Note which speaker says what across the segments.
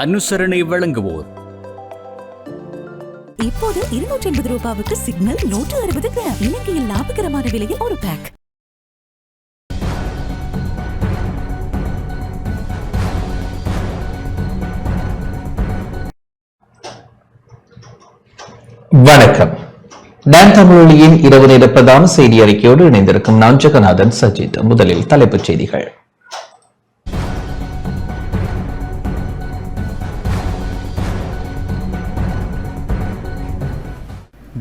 Speaker 1: அனுசரணை வழங்குவோர்.
Speaker 2: இப்போது 280 ரூபாவுக்கு சிக்னல் 160 கிராம். இலங்கையில் லாபகரமான விலையில் ஒரு பேக்.
Speaker 3: வணக்கம். டான் தமிழொலியின் இரவு நேர பிரதான செய்தி அறிக்கையோடு இணைந்திருக்கும் நான் ஜெகநாதன் சஜித். முதலில் தலைப்புச் செய்திகள்.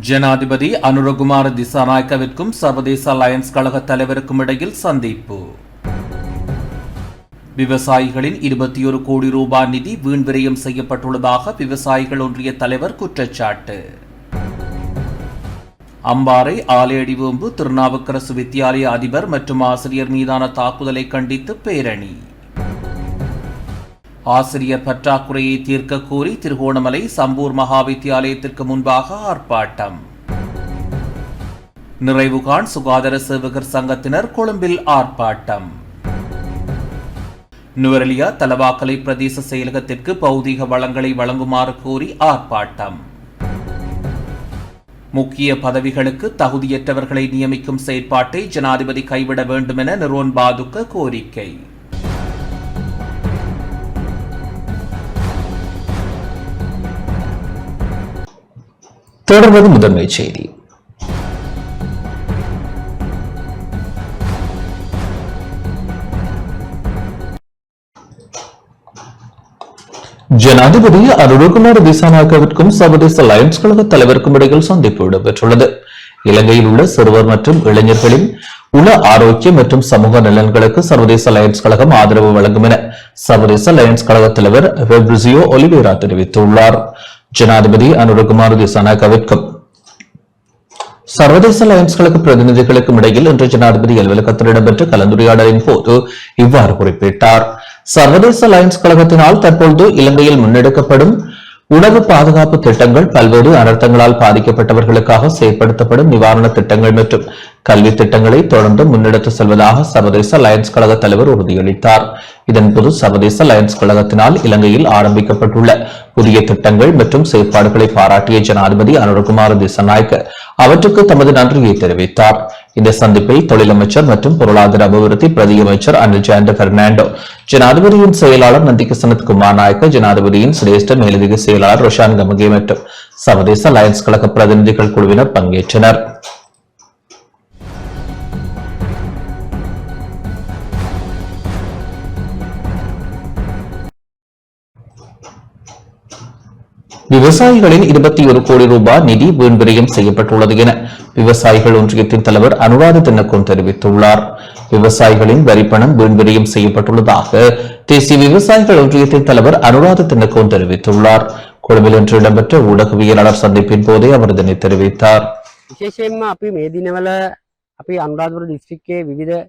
Speaker 3: ஜனாதிபதி அனுரகுமார திசாநாயக்கவிற்கும் சர்வதேச அலையன்ஸ் கழக தலைவருக்கும் இடையில் சந்திப்பு. விவசாயிகளின் 21 கோடி ரூபாய் நிதி வீண் விரயம் செய்யப்பட்டுள்ளதாக விவசாயிகள் ஒன்றிய தலைவர் குற்றச்சாட்டு. அம்பாறை ஆலையடிவேம்பு திருநாவுக்கரசு வித்தியாலய அதிபர் மற்றும் ஆசிரியர் மீதான தாக்குதலை கண்டித்து பேரணி. ஆசிரியர் பற்றாக்குறையை தீர்க்க கோரி திருகோணமலை சம்பூர் மகா வித்தியாலயத்திற்கு முன்பாக ஆர்ப்பாட்டம். நிறைவுகாண் சுகாதார சேவகர் சங்கத்தினர் கொழும்பில் ஆர்ப்பாட்டம். நுவரெலியா தலவாக்கலை பிரதேச செயலகத்திற்கு பௌதீக வளங்களை வழங்குமாறு கோரி ஆர்ப்பாட்டம். முக்கிய பதவிகளுக்கு தகுதியற்றவர்களை நியமிக்கும் செயற்பாட்டை ஜனாதிபதி கைவிட வேண்டும் என நிரோன் பாதுக்க கோரிக்கை. தொடர்வது முதன்மை செய்தி. ஜனாதிபதி அனுரகுமார திசாநாயக்கவிற்கும் சர்வதேச அலையன்ஸ் கழக தலைவருக்கும் இடையில் சந்திப்பு இடம்பெற்றுள்ளது. இலங்கையில் உள்ள சிறுவர் மற்றும் இளைஞர்களின் உள ஆரோக்கியம் மற்றும் சமூக நலன்களுக்கு சர்வதேச அலையன்ஸ் கழகம் ஆதரவு வழங்கும் என சர்வதேச அலையன்ஸ் கழக தலைவர் ஃபெப்ரிசியோ ஒலிவேரா தெரிவித்துள்ளார். ஜனாதிபதி அனுரகுமார திசாநாயக்கவிற்கும் சர்வதேச அலையன்ஸ் கழக பிரதிநிதிகளுக்கும் இடையில் இன்று ஜனாதிபதி அலுவலகத்தில் இடம்பெற்ற கலந்துரையாடலின் போது இவ்வாறு குறிப்பிட்டார். சர்வதேச அலையன்ஸ் கழகத்தினால் தற்பொழுது இலங்கையில் முன்னெடுக்கப்படும் உணவு பாதுகாப்பு திட்டங்கள், பல்வேறு அனர்த்தங்களால் பாதிக்கப்பட்டவர்களுக்காக செயற்படுத்தப்படும் நிவாரண திட்டங்கள் மற்றும் கல்வி திட்டங்களை தொடர்ந்து முன்னெடுத்து செல்வதாக சர்வதேச அலையன்ஸ் கழக தலைவர் உறுதியளித்தார். இதன்போது சர்வதேச அலையன்ஸ் கழகத்தினால் இலங்கையில் ஆரம்பிக்கப்பட்டுள்ள புதிய திட்டங்கள் மற்றும் செயற்பாடுகளை பாராட்டிய ஜனாதிபதி அனுரகுமார திசாநாயக்க அவற்றுக்கு தமது நன்றியை தெரிவித்தார். இந்த சந்திப்பில் தொழிலமைச்சர் மற்றும் பொருளாதார அபிவிருத்தி பிரதி அமைச்சர் அனில் ஜெயந்த பெர்னாண்டோ, ஜனாதிபதியின் செயலாளர் நந்திக சனத் குமார் நாயக்க, ஜனாதிபதியின் சிரேஷ்ட மேலதிக செயலாளர் ரோஷான் கமகே மற்றும் சர்வதேச அலையன்ஸ் கழக பிரதிநிதிகள் குழுவினர் பங்கேற்றனர். விவசாயிகளின் 21 கோடி ரூபாய் நிதி வீண் விரயம் செய்யப்பட்டுள்ளது என விவசாயிகள் ஒன்றியத்தின் தலைவர் அனுராத தின்னகோன் தெரிவித்துள்ளார். விவசாயிகளின் வரிப்பணம் வீண் விரயம் செய்யப்பட்டுள்ளதாக தேசிய விவசாயிகள் ஒன்றியத்தின் தலைவர் அனுராத தின்னகோன் தெரிவித்துள்ளார். கொழும்பில் இன்று இடம்பெற்ற ஊடகவியலாளர் சந்திப்பின் போதே அவர் இதனை தெரிவித்தார்.
Speaker 4: විශේෂයෙන්ම අපි මේ දිනවල අපි අනුරාධපුර දිස්ත්‍රික්කයේ විවිධ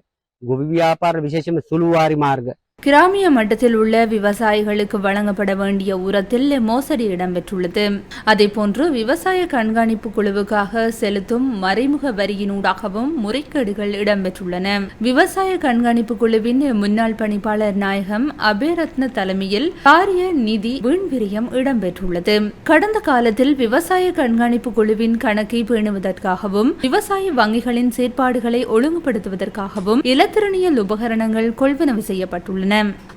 Speaker 4: ගොවි ව්‍යාපාර විශේෂයෙන්ම සුළුවාරි මාර්ග
Speaker 5: கிராமிய மட்டத்தில் உள்ள விவசாயிகளுக்கு வழங்கப்பட வேண்டிய உரத்தில் மோசடி இடம்பெற்றுள்ளது. அதேபோன்று விவசாய கண்காணிப்பு குழுவுக்காக செலுத்தும் மறைமுக வரியினூடாகவும் முறைகேடுகள் இடம்பெற்றுள்ளன. விவசாய கண்காணிப்பு குழுவின் முன்னாள் பணிப்பாளர் நாயகம் அபேரத்ன தலைமையில் பாரிய நிதி வீண்விரயம் இடம்பெற்றுள்ளது. கடந்த காலத்தில் விவசாய கண்காணிப்பு குழுவின் கணக்கை பேணுவதற்காகவும் விவசாய வங்கிகளின் செயற்பாடுகளை ஒழுங்குபடுத்துவதற்காகவும் இலத்திரனியல் உபகரணங்கள் கொள்வனவு செய்யப்பட்டுள்ளன.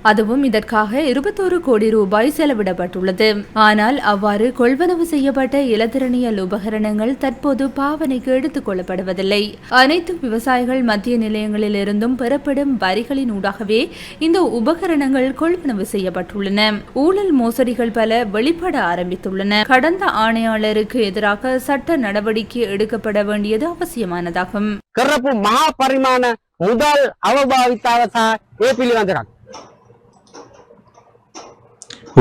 Speaker 5: அதுவும் இதற்காக 21 கோடி ரூபாய் செலவிடப்பட்டுள்ளது. ஆனால் அவ்வாறு கொள்வனவு செய்யப்பட்ட இலத்திரனியல் உபகரணங்கள் தற்போது பாவனைக்கு எடுத்துக் கொள்ளப்படுவதில்லை. அனைத்து விவசாயிகள் மத்திய நிலையங்களில் இருந்தும் பெறப்படும் வரிகளின் ஊடாகவே இந்த உபகரணங்கள் கொள்வனவு செய்யப்பட்டுள்ளன. ஊழல் மோசடிகள் பல வெளிப்பட ஆரம்பித்துள்ளன. கடந்த ஆணையாளருக்கு எதிராக சட்ட நடவடிக்கை எடுக்கப்பட வேண்டியது அவசியமானதாகும்.
Speaker 4: මහා පරිමාණ මුදල් අවභාවිතාව සහ ඒ පිළිබඳව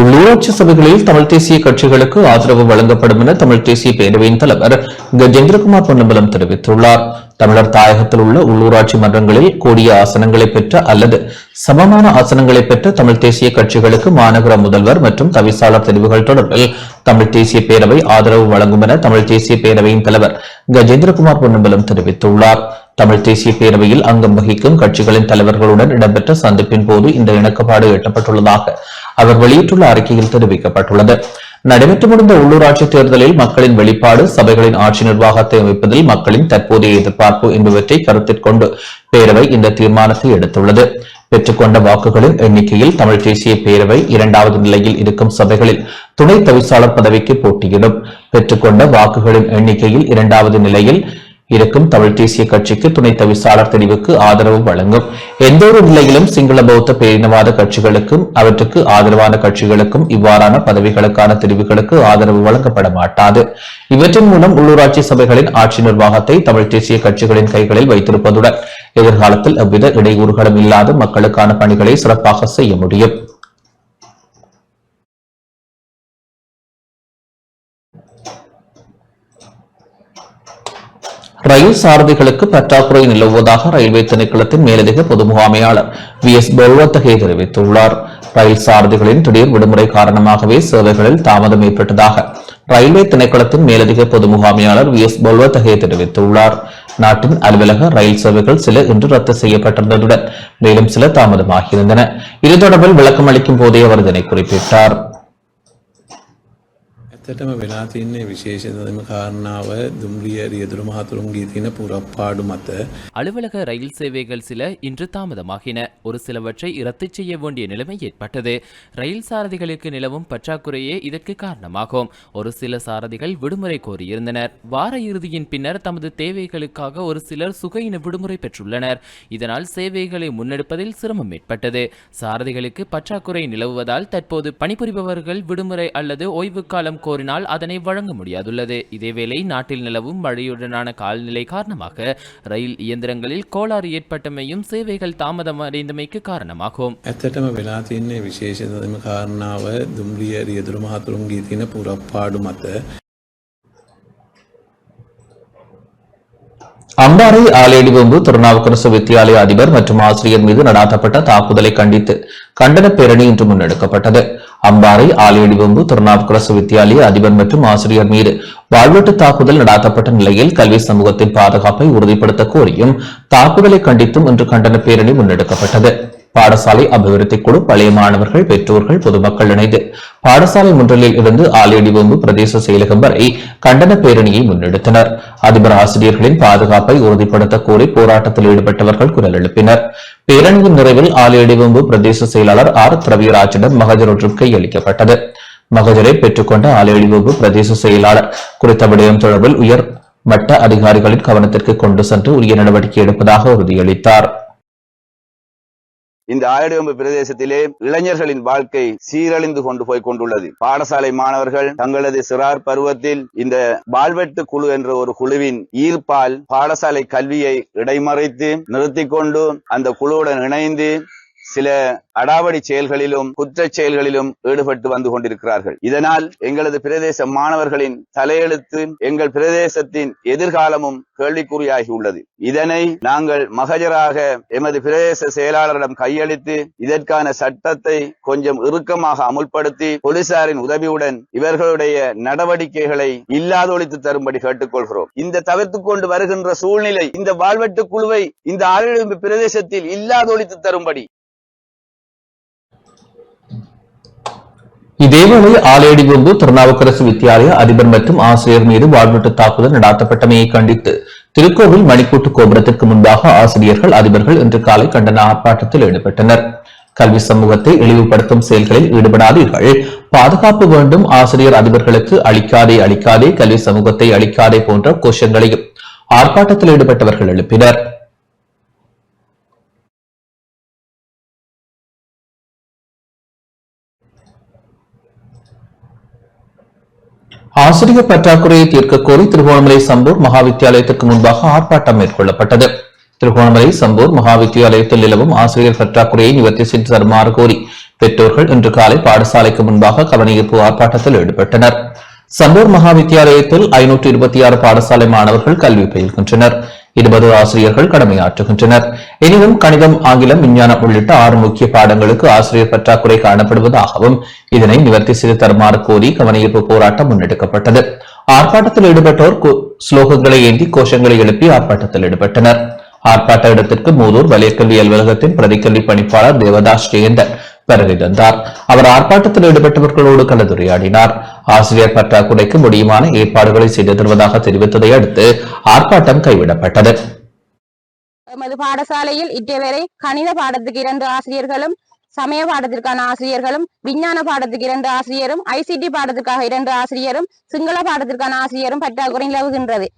Speaker 3: உள்ளூராட்சி சபைகளில் தமிழ் தேசிய கட்சிகளுக்கு ஆதரவு வழங்கப்படும் என தமிழ் தேசிய பேரவையின் தலைவர் கஜேந்திரகுமார் பொன்னம்பலம் தெரிவித்துள்ளார். தமிழர் தாயகத்தில் உள்ள உள்ளூராட்சி மன்றங்களில் கூடிய ஆசனங்களை பெற்ற அல்லது சமமான ஆசனங்களை பெற்ற தமிழ் தேசிய கட்சிகளுக்கு மாநகர முதல்வர் மற்றும் தவிசாளர் தெரிவுகள் தொடர்பில் தமிழ் தேசிய பேரவை ஆதரவு வழங்கும் என தமிழ் தேசிய பேரவையின் தலைவர் கஜேந்திரகுமார் பொன்னம்பலம் தெரிவித்துள்ளார். தமிழ் தேசிய பேரவையில் அங்கம் வகிக்கும் கட்சிகளின் தலைவர்களுடன் இடம்பெற்ற சந்திப்பின் போது இந்த இணக்கப்பாடு எட்டப்பட்டுள்ளதாக அவர் வெளியிட்டுள்ள அறிக்கையில் தெரிவிக்கப்பட்டுள்ளது. நடைபெற்று முடிந்த உள்ளூராட்சி தேர்தலில் மக்களின் வெளிப்பாடு, சபைகளின் ஆட்சி நிர்வாகத்தை அமைப்பதில் மக்களின் தற்போதைய எதிர்பார்ப்பு என்பவற்றை கருத்தில் கொண்டு பேரவை இந்த தீர்மானத்தை எடுத்துள்ளது. பெற்றுக்கொண்ட வாக்குகளின் எண்ணிக்கையில் தமிழ் தேசிய பேரவை 2வது நிலையில் இருக்கும் சபைகளில் துணை தவிசாளர் பதவிக்கு போட்டியிடும். பெற்றுக்கொண்ட வாக்குகளின் எண்ணிக்கையில் 2வது நிலையில் இருக்கும் தமிழ் தேசிய கட்சிக்கு துணை தவிசாளர் தெரிவுக்கு ஆதரவு வழங்கும். எந்தொரு நிலையிலும் சிங்கள பௌத்த பேரினவாத கட்சிகளுக்கும் அவற்றுக்கு ஆதரவான கட்சிகளுக்கும் இவ்வாறான பதவிகளுக்கான தெரிவுகளுக்கு ஆதரவு வழங்கப்பட மாட்டாது. இவற்றின் மூலம் உள்ளூராட்சி சபைகளின் ஆட்சி நிர்வாகத்தை தமிழ் தேசிய கட்சிகளின் கைகளில் வைத்திருப்பதுடன் எதிர்காலத்தில் எவ்வித இடையூறுகளும் இல்லாத மக்களுக்கான பணிகளை சிறப்பாக செய்ய முடியும். ரயில் சாரதிகளுக்கு பற்றாக்குறை நிலவுவதாக ரயில்வே திணைக்களத்தின் மேலதிக பொது முகாமையாளர் வி.எஸ். பெல்வத்தகே தெரிவித்துள்ளார். ரயில் சாரதிகளின் திடீர் விடுமுறை காரணமாகவே சேவைகளில் தாமதம் ஏற்பட்டதாக ரயில்வே திணைக்களத்தின் மேலதிக பொது முகாமையாளர் வி.எஸ். பெல்வத்தகே தெரிவித்துள்ளார். நாட்டின் அலுவலக ரயில் சேவைகள் சில இன்று ரத்து செய்யப்பட்டிருந்ததுடன் மேலும் சில தாமதமாகியிருந்தன. இது தொடர்பில் விளக்கம் அளிக்கும் போதே அவர் இதனை குறிப்பிட்டார்.
Speaker 1: ඇත්තටම වෙලා තින්නේ විශේෂයෙන්ම කාරණාව දුම්රිය රියදුරු මහතුරුන්ගේ තියෙන පුරප්පාඩු මත
Speaker 6: அலுவலக ரயில் சேவைகள் சில இன்று தாமதமாகின. ஒரு சிலவற்றை ரத்து செய்ய வேண்டிய நிலைமை ஏற்பட்டது. ரயில் சாரதிகளுக்கு நிலவும் பற்றாக்குறையே இதற்கு காரணமாகும். ஒரு சில சாரதிகள் விடுமுறை கோரியிருந்தனர். வார இறுதியின் பின்னர் தமது தேவைகளுக்காக ஒரு சிலர் சுகையின விடுமுறை பெற்றுள்ளனர். இதனால் சேவைகளை முன்னெடுப்பதில் சிரமம் ஏற்பட்டது. சாரதிகளுக்கு பற்றாக்குறை நிலவுவதால் தற்போது பணிபுரிபவர்கள் விடுமுறை அல்லது ஓய்வு காலம் கோரினால் அதனை வழங்க முடியாதுள்ளது. இதேவேளை நாட்டில் நிலவும் மழையுடனான காலநிலை காரணமாக ரயில் இயந்திரங்களில் கோளாறு ஏற்பட்டமையும் சேவைகள் தாமதமடைந்தமைக்கு காரணமாகும்.
Speaker 1: ඇත්තටම වෙලා තින්නේ විශේෂයෙන්ම කාරණාව දුම්රිය රියදුරු මහතුරුන්ගේ තියෙන පුරප්පාඩු මත
Speaker 3: அம்பாறை ஆலேடிவம்பு திருநாவுக்கரசு வித்தியாலய அதிபர் மற்றும் ஆசிரியர் மீது நடாத்தப்பட்ட தாக்குதலை கண்டித்து கண்டன பேரணி இன்று முன்னெடுக்கப்பட்டது. அம்பாறை ஆலேடிவம்பு திருநாவுக்கரசு வித்தியாலய அதிபர் மற்றும் ஆசிரியர் மீது வாழ்வெட்டு தாக்குதல் நடாத்தப்பட்ட நிலையில் கல்வி சமூகத்தின் பாதுகாப்பை உறுதிப்படுத்த கோரியும் தாக்குதலை கண்டித்தும் இன்று கண்டன பேரணி முன்னெடுக்கப்பட்டது. பாடசாலை அபிவிருத்தி குழு, பழைய மாணவர்கள், பெற்றோர்கள், பொதுமக்கள் இணைந்து பாடசாலை முன்றலில் இருந்து ஆலேடிவம்பு பிரதேச செயலகம் வரை கண்டன பேரணியை முன்னெடுத்தனர். அதிபர் ஆசிரியர்களின் பாதுகாப்பை உறுதிப்படுத்த கோரி போராட்டத்தில் ஈடுபட்டவர்கள் குரல் எழுப்பினர். பேரணியின் நிறைவில் ஆலேடிவம்பு பிரதேச செயலாளர் ஆர். திரவியராஜிடம் மகஜர் ஒன்றும் கையளிக்கப்பட்டது. மகஜரை பெற்றுக்கொண்ட ஆலேடிவம்பு பிரதேச செயலாளர் குறித்த விடயம் தொடர்பில் உயர் மட்ட அதிகாரிகளின் கவனத்திற்கு கொண்டு சென்று உரிய நடவடிக்கை எடுப்பதாக உறுதியளித்தார்.
Speaker 7: இந்த ஆலேடிவம்பு பிரதேசத்திலே இளைஞர்களின் வாழ்க்கை சீரழிந்து கொண்டு போய் கொண்டுள்ளது. பாடசாலை மாணவர்கள் தங்களது சிறார் பருவத்தில் இந்த வாழ்வெட்டு குழு என்ற ஒரு குழுவின் ஈர்ப்பால் பாடசாலை கல்வியை இடைமறைத்து நிறுத்திக் கொண்டு அந்த குழுவுடன் இணைந்து சில அடாவடி செயல்களிலும் குற்றச் செயல்களிலும் ஈடுபட்டு வந்து கொண்டிருக்கிறார்கள். இதனால் எங்களது பிரதேச மாணவர்களின் தலையெழுத்து, எங்கள் பிரதேசத்தின் எதிர்காலமும் கேள்விக்குறியாகி உள்ளது. இதனை நாங்கள் மகஜராக எமது பிரதேச செயலாளரிடம் கையளித்து இதற்கான சட்டத்தை கொஞ்சம் இறுக்கமாக அமுல்படுத்தி போலீசாரின் உதவியுடன் இவர்களுடைய நடவடிக்கைகளை இல்லாதொழித்து தரும்படி கேட்டுக்கொள்கிறோம். இந்த தவிர்த்து கொண்டு வருகின்ற சூழ்நிலை இந்த வாழ்வெட்டு குழுவை இந்த ஆலேடிவம்பு பிரதேசத்தில் இல்லாதொழித்து தரும்படி.
Speaker 3: இதேவேளை ஆலேடிவம்பு திருநாவுக்கரசு வித்தியாலய அதிபர் மற்றும் ஆசிரியர் மீது வாழ்வெட்டு தாக்குதல் நடாத்தப்பட்டமையை கண்டித்து திருக்கோவில் மணிக்கூட்டு கோபுரத்திற்கு முன்பாக ஆசிரியர்கள், அதிபர்கள் இன்று காலை கண்டன ஆர்ப்பாட்டத்தில் ஈடுபட்டனர். கல்வி சமூகத்தை இழிவுபடுத்தும் செயல்களில் ஈடுபடாதீர்கள், பாதுகாப்பு வேண்டும், ஆசிரியர் அதிபர்களுக்கு அளிக்காதே, கல்வி சமூகத்தை அளிக்காதே போன்ற கோஷங்களையும் ஆர்ப்பாட்டத்தில் ஈடுபட்டவர்கள் எழுப்பினர். ஆசிரியர் பற்றாக்குறையை தீர்க்க கோரி திருகோணமலை சம்பூர் மகாவித்தியாலயத்திற்கு முன்பாக ஆர்ப்பாட்டம் மேற்கொள்ளப்பட்டது. திருகோணமலை சம்பூர் மகாவித்தியாலயத்தில் நிலவும் ஆசிரியர் பற்றாக்குறையை நிவர்த்தி செய்து தருமாறு கோரி பெற்றோர்கள் இன்று காலை பாடசாலைக்கு முன்பாக கவனஈர்ப்பு ஆர்ப்பாட்டத்தில் ஈடுபட்டனர். சம்பூர் மகாவித்தியாலயத்தில் 526 பாடசாலை மாணவர்கள் கல்வி பயில்கின்றனர். 20 ஆசிரியர்கள் கடமையாற்றுகின்றனர். எனினும் கணிதம், ஆங்கிலம், விஞ்ஞானம் உள்ளிட்ட 6 முக்கிய பாடங்களுக்கு ஆசிரியர் பற்றாக்குறை காணப்படுவதாகவும் இதனை நிவர்த்தி செய்து தருமாறு கோரி கவனஈர்ப்பு போராட்டம் முன்னெடுக்கப்பட்டது. ஆர்ப்பாட்டத்தில் ஈடுபட்டோர் ஸ்லோகங்களை ஏந்தி கோஷங்களை எழுப்பி ஆர்ப்பாட்டத்தில் ஈடுபட்டனர். ஆர்ப்பாட்ட இடத்திற்கு மூதூர் வலயக்கல்வி அலுவலகத்தின் பிரதிக்கல்வி பணிப்பாளர் தேவதாஸ் ஜெயந்தன் வருகை தந்தார். அவர் ஆர்ப்பாட்டத்தில் ஈடுபட்டவர்களோடு கலந்துரையாடினார். ஆசிரியர் பற்றாக்குறைக்கு முடியுமான ஏற்பாடுகளை செய்து தருவதாக தெரிவித்ததை அடுத்து ஆர்ப்பாட்டம் கைவிடப்பட்டது.
Speaker 8: எமது பாடசாலையில் இட்டவரை கணித பாடத்துக்கு 2 ஆசிரியர்களும், சமய பாடத்திற்கான ஆசிரியர்களும், விஞ்ஞான பாடத்துக்கு 2 ஆசிரியரும், ICT பாடத்திற்காக 2 ஆசிரியரும், சிங்கள பாடத்திற்கான ஆசிரியரும் பற்றாக்குறை நிலவுகின்றது.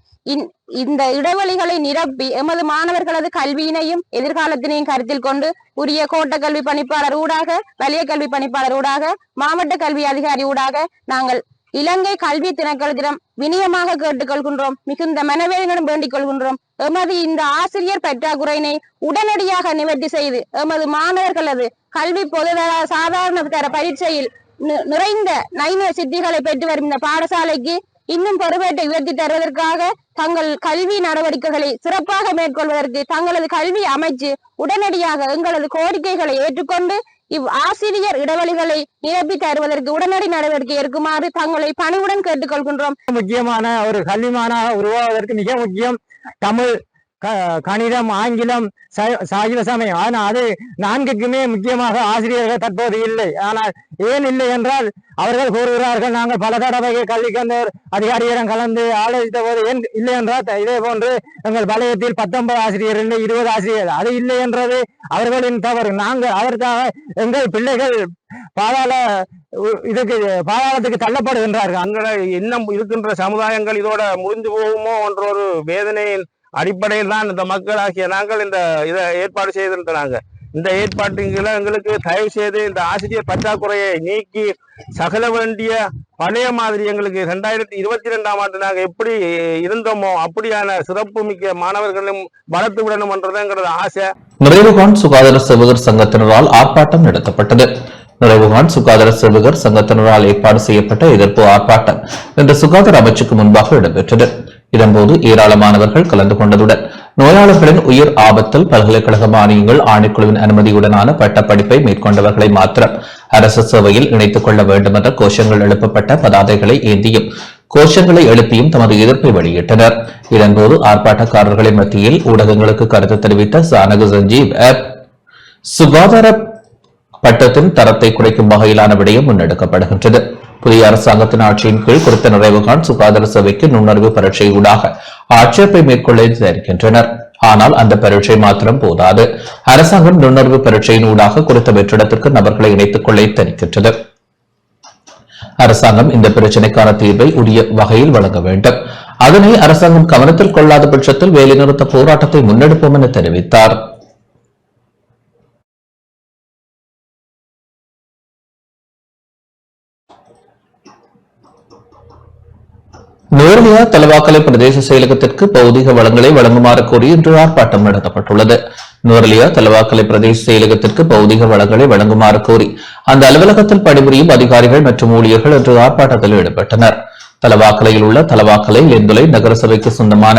Speaker 8: இந்த இடைவெளிகளை நிரப்பி எமது மாணவர்களது கல்வியினையும் எதிர்காலத்தினையும் கருத்தில் கொண்டு உரிய கோட்ட கல்வி பணிப்பாளர் ஊடாக, வலய கல்வி பணிப்பாளர் ஊடாக, மாவட்ட கல்வி அதிகாரி ஊடாக நாங்கள் இலங்கை கல்வி திணைக்களத்திடம் வினயமாக கேட்டுக்கொள்கின்றோம். மிகுந்த மனவேதனையுடன் வேண்டிக் கொள்கின்றோம். எமது இந்த ஆசிரியர் பற்றாக்குறையினை உடனடியாக நிவர்த்தி செய்து எமது மாணவர்களது கல்வி பொதுதர சாதாரண தர பரீட்சையில் நிறைந்த நைன சித்திகளை பெற்று வரும் இந்த பாடசாலைக்கு இன்னும் பொறுப்பேற்றை உயர்த்தி தருவதற்காக தங்கள் கல்வி நடவடிக்கைகளை சிறப்பாக மேற்கொள்வதற்கு தங்களது கல்வி அமைச்சு உடனடியாக எங்களது கோரிக்கைகளை ஏற்றுக்கொண்டு ஆசிரியர் இடைவெளிகளை நிரப்பி தருவதற்கு உடனடி நடவடிக்கை எடுக்குமாறு தங்களை பணிவுடன் கேட்டுக்கொள்கின்றோம்.
Speaker 4: முக்கியமான ஒரு கல்விமானாக உருவாவதற்கு மிக முக்கியம் தமிழ், கணிதம், ஆங்கிலம், சைவ சமயம். ஆனால் அது 4க்குமே முக்கியமாக ஆசிரியர்கள் தற்போது இல்லை. ஆனால் ஏன் இல்லை என்றால் அவர்கள் கூறுகிறார்கள், நாங்கள் பல தடவை கல்விக்கந்த அதிகாரியிடம் கலந்து ஆலோசித்த போது ஏன் இல்லை என்றால் இதே போன்று எங்கள் வலயத்தில் 19 ஆசிரியர் இல்லை, 20 ஆசிரியர். அது இல்லை என்றது அவர்களின் தவறு. நாங்கள் அதற்காக எங்கள் பிள்ளைகள் பாதாளத்துக்கு தள்ளப்படுகின்றார்கள்.
Speaker 9: அங்கே இன்னும் இருக்கின்ற சமுதாயங்கள் இதோட முடிந்து போகுமோ என்ற ஒரு வேதனையின் அடிப்படையில் தான் இந்த மக்களாகிய நாங்கள் இதை ஏற்பாடு செய்திருக்கிறாங்க. இந்த ஏற்பாட்டுகளை எங்களுக்கு தயவு செய்து இந்த ஆசிரியர் பற்றாக்குறையை நீக்கி சகல வேண்டிய பழைய மாதிரி எங்களுக்கு 2022ஆம் ஆண்டு நாங்கள் எப்படி இருந்தோமோ அப்படியான சிறப்பு மிக்க மாணவர்களும் வளர்த்து விடணும் என்றது எங்களது ஆசை.
Speaker 3: நிறைவுகான் சுகாதார சேவகர் சங்கத்தினரால் ஆர்ப்பாட்டம் நடத்தப்பட்டது. நிறைவுகான் சுகாதார சேவகர் சங்கத்தினரால் ஏற்பாடு செய்யப்பட்ட எதிர்ப்பு ஆர்ப்பாட்டம் இன்று சுகாதார அமைச்சுக்கு முன்பாக இடம்பெற்றது. இதன்போது ஏராளமானவர்கள் கலந்து கொண்டதுடன் நோயாளர்களின் உயிர் ஆபத்தில் பல்கலைக்கழக மானியங்கள் ஆணைக்குழுவின் அனுமதியுடனான பட்டப்படிப்பை மேற்கொண்டவர்களை மாத்திரம் அரசு சேவையில் இணைத்துக் கொள்ள வேண்டும் என்ற கோஷங்கள் எழுப்பப்பட்ட பதாதைகளை ஏந்தியும் கோஷங்களை எழுப்பியும் தமது எதிர்ப்பை வெளியிட்டனர். இதன்போது ஆர்ப்பாட்டக்காரர்களின் மத்தியில் ஊடகங்களுக்கு கருத்து தெரிவித்த சானகு சஞ்சீவ் சுகாதார பட்டத்தின் தரத்தை குறைக்கும் வகையிலான விடயம் முன்னெடுக்கப்படுகின்றது. புதிய அரசாங்கத்தின் ஆட்சியின் கீழ் குறித்த நிறைவுகான் சுகாதார சேவைக்கு நுண்ணறிவு பரீட்சை ஊடாக ஆட்சேர்ப்பை மேற்கொள்ள இருக்கின்றனர். ஆனால் அந்த பரீட்சை மாத்திரம் போதாது. அரசாங்கம் நுண்ணறிவு பரீட்சையின் ஊடாக குறித்த வெற்றிடத்திற்கு நபர்களை இணைத்துக் கொள்ள எத்தனிக்கின்றது. அரசாங்கம் இந்த பிரச்சினைக்கான தீர்வை உரிய வகையில் வழங்க வேண்டும். அதனை அரசாங்கம் கவனத்தில் கொள்ளாத பட்சத்தில் வேலைநிறுத்த போராட்டத்தை முன்னெடுப்போம் என தெரிவித்தார். நுவரெலியா தலவாக்கலை பிரதேச செயலகத்திற்கு பௌதிக வளங்களை வழங்குமாறு கோரி இன்று ஆர்ப்பாட்டம் நடத்தப்பட்டுள்ளது. நுவரெலியா தலவாக்கலை பிரதேச செயலகத்திற்கு பௌதிக வளங்களை வழங்குமாறு கோரி அந்த அலுவலகத்தில் பணிபுரியும் அதிகாரிகள் மற்றும் ஊழியர்கள் இன்று ஆர்ப்பாட்டத்தில் ஈடுபட்டனர். தலவாக்கலையில் உள்ள தலவாக்கலை லெந்துலை நகரசபைக்கு சொந்தமான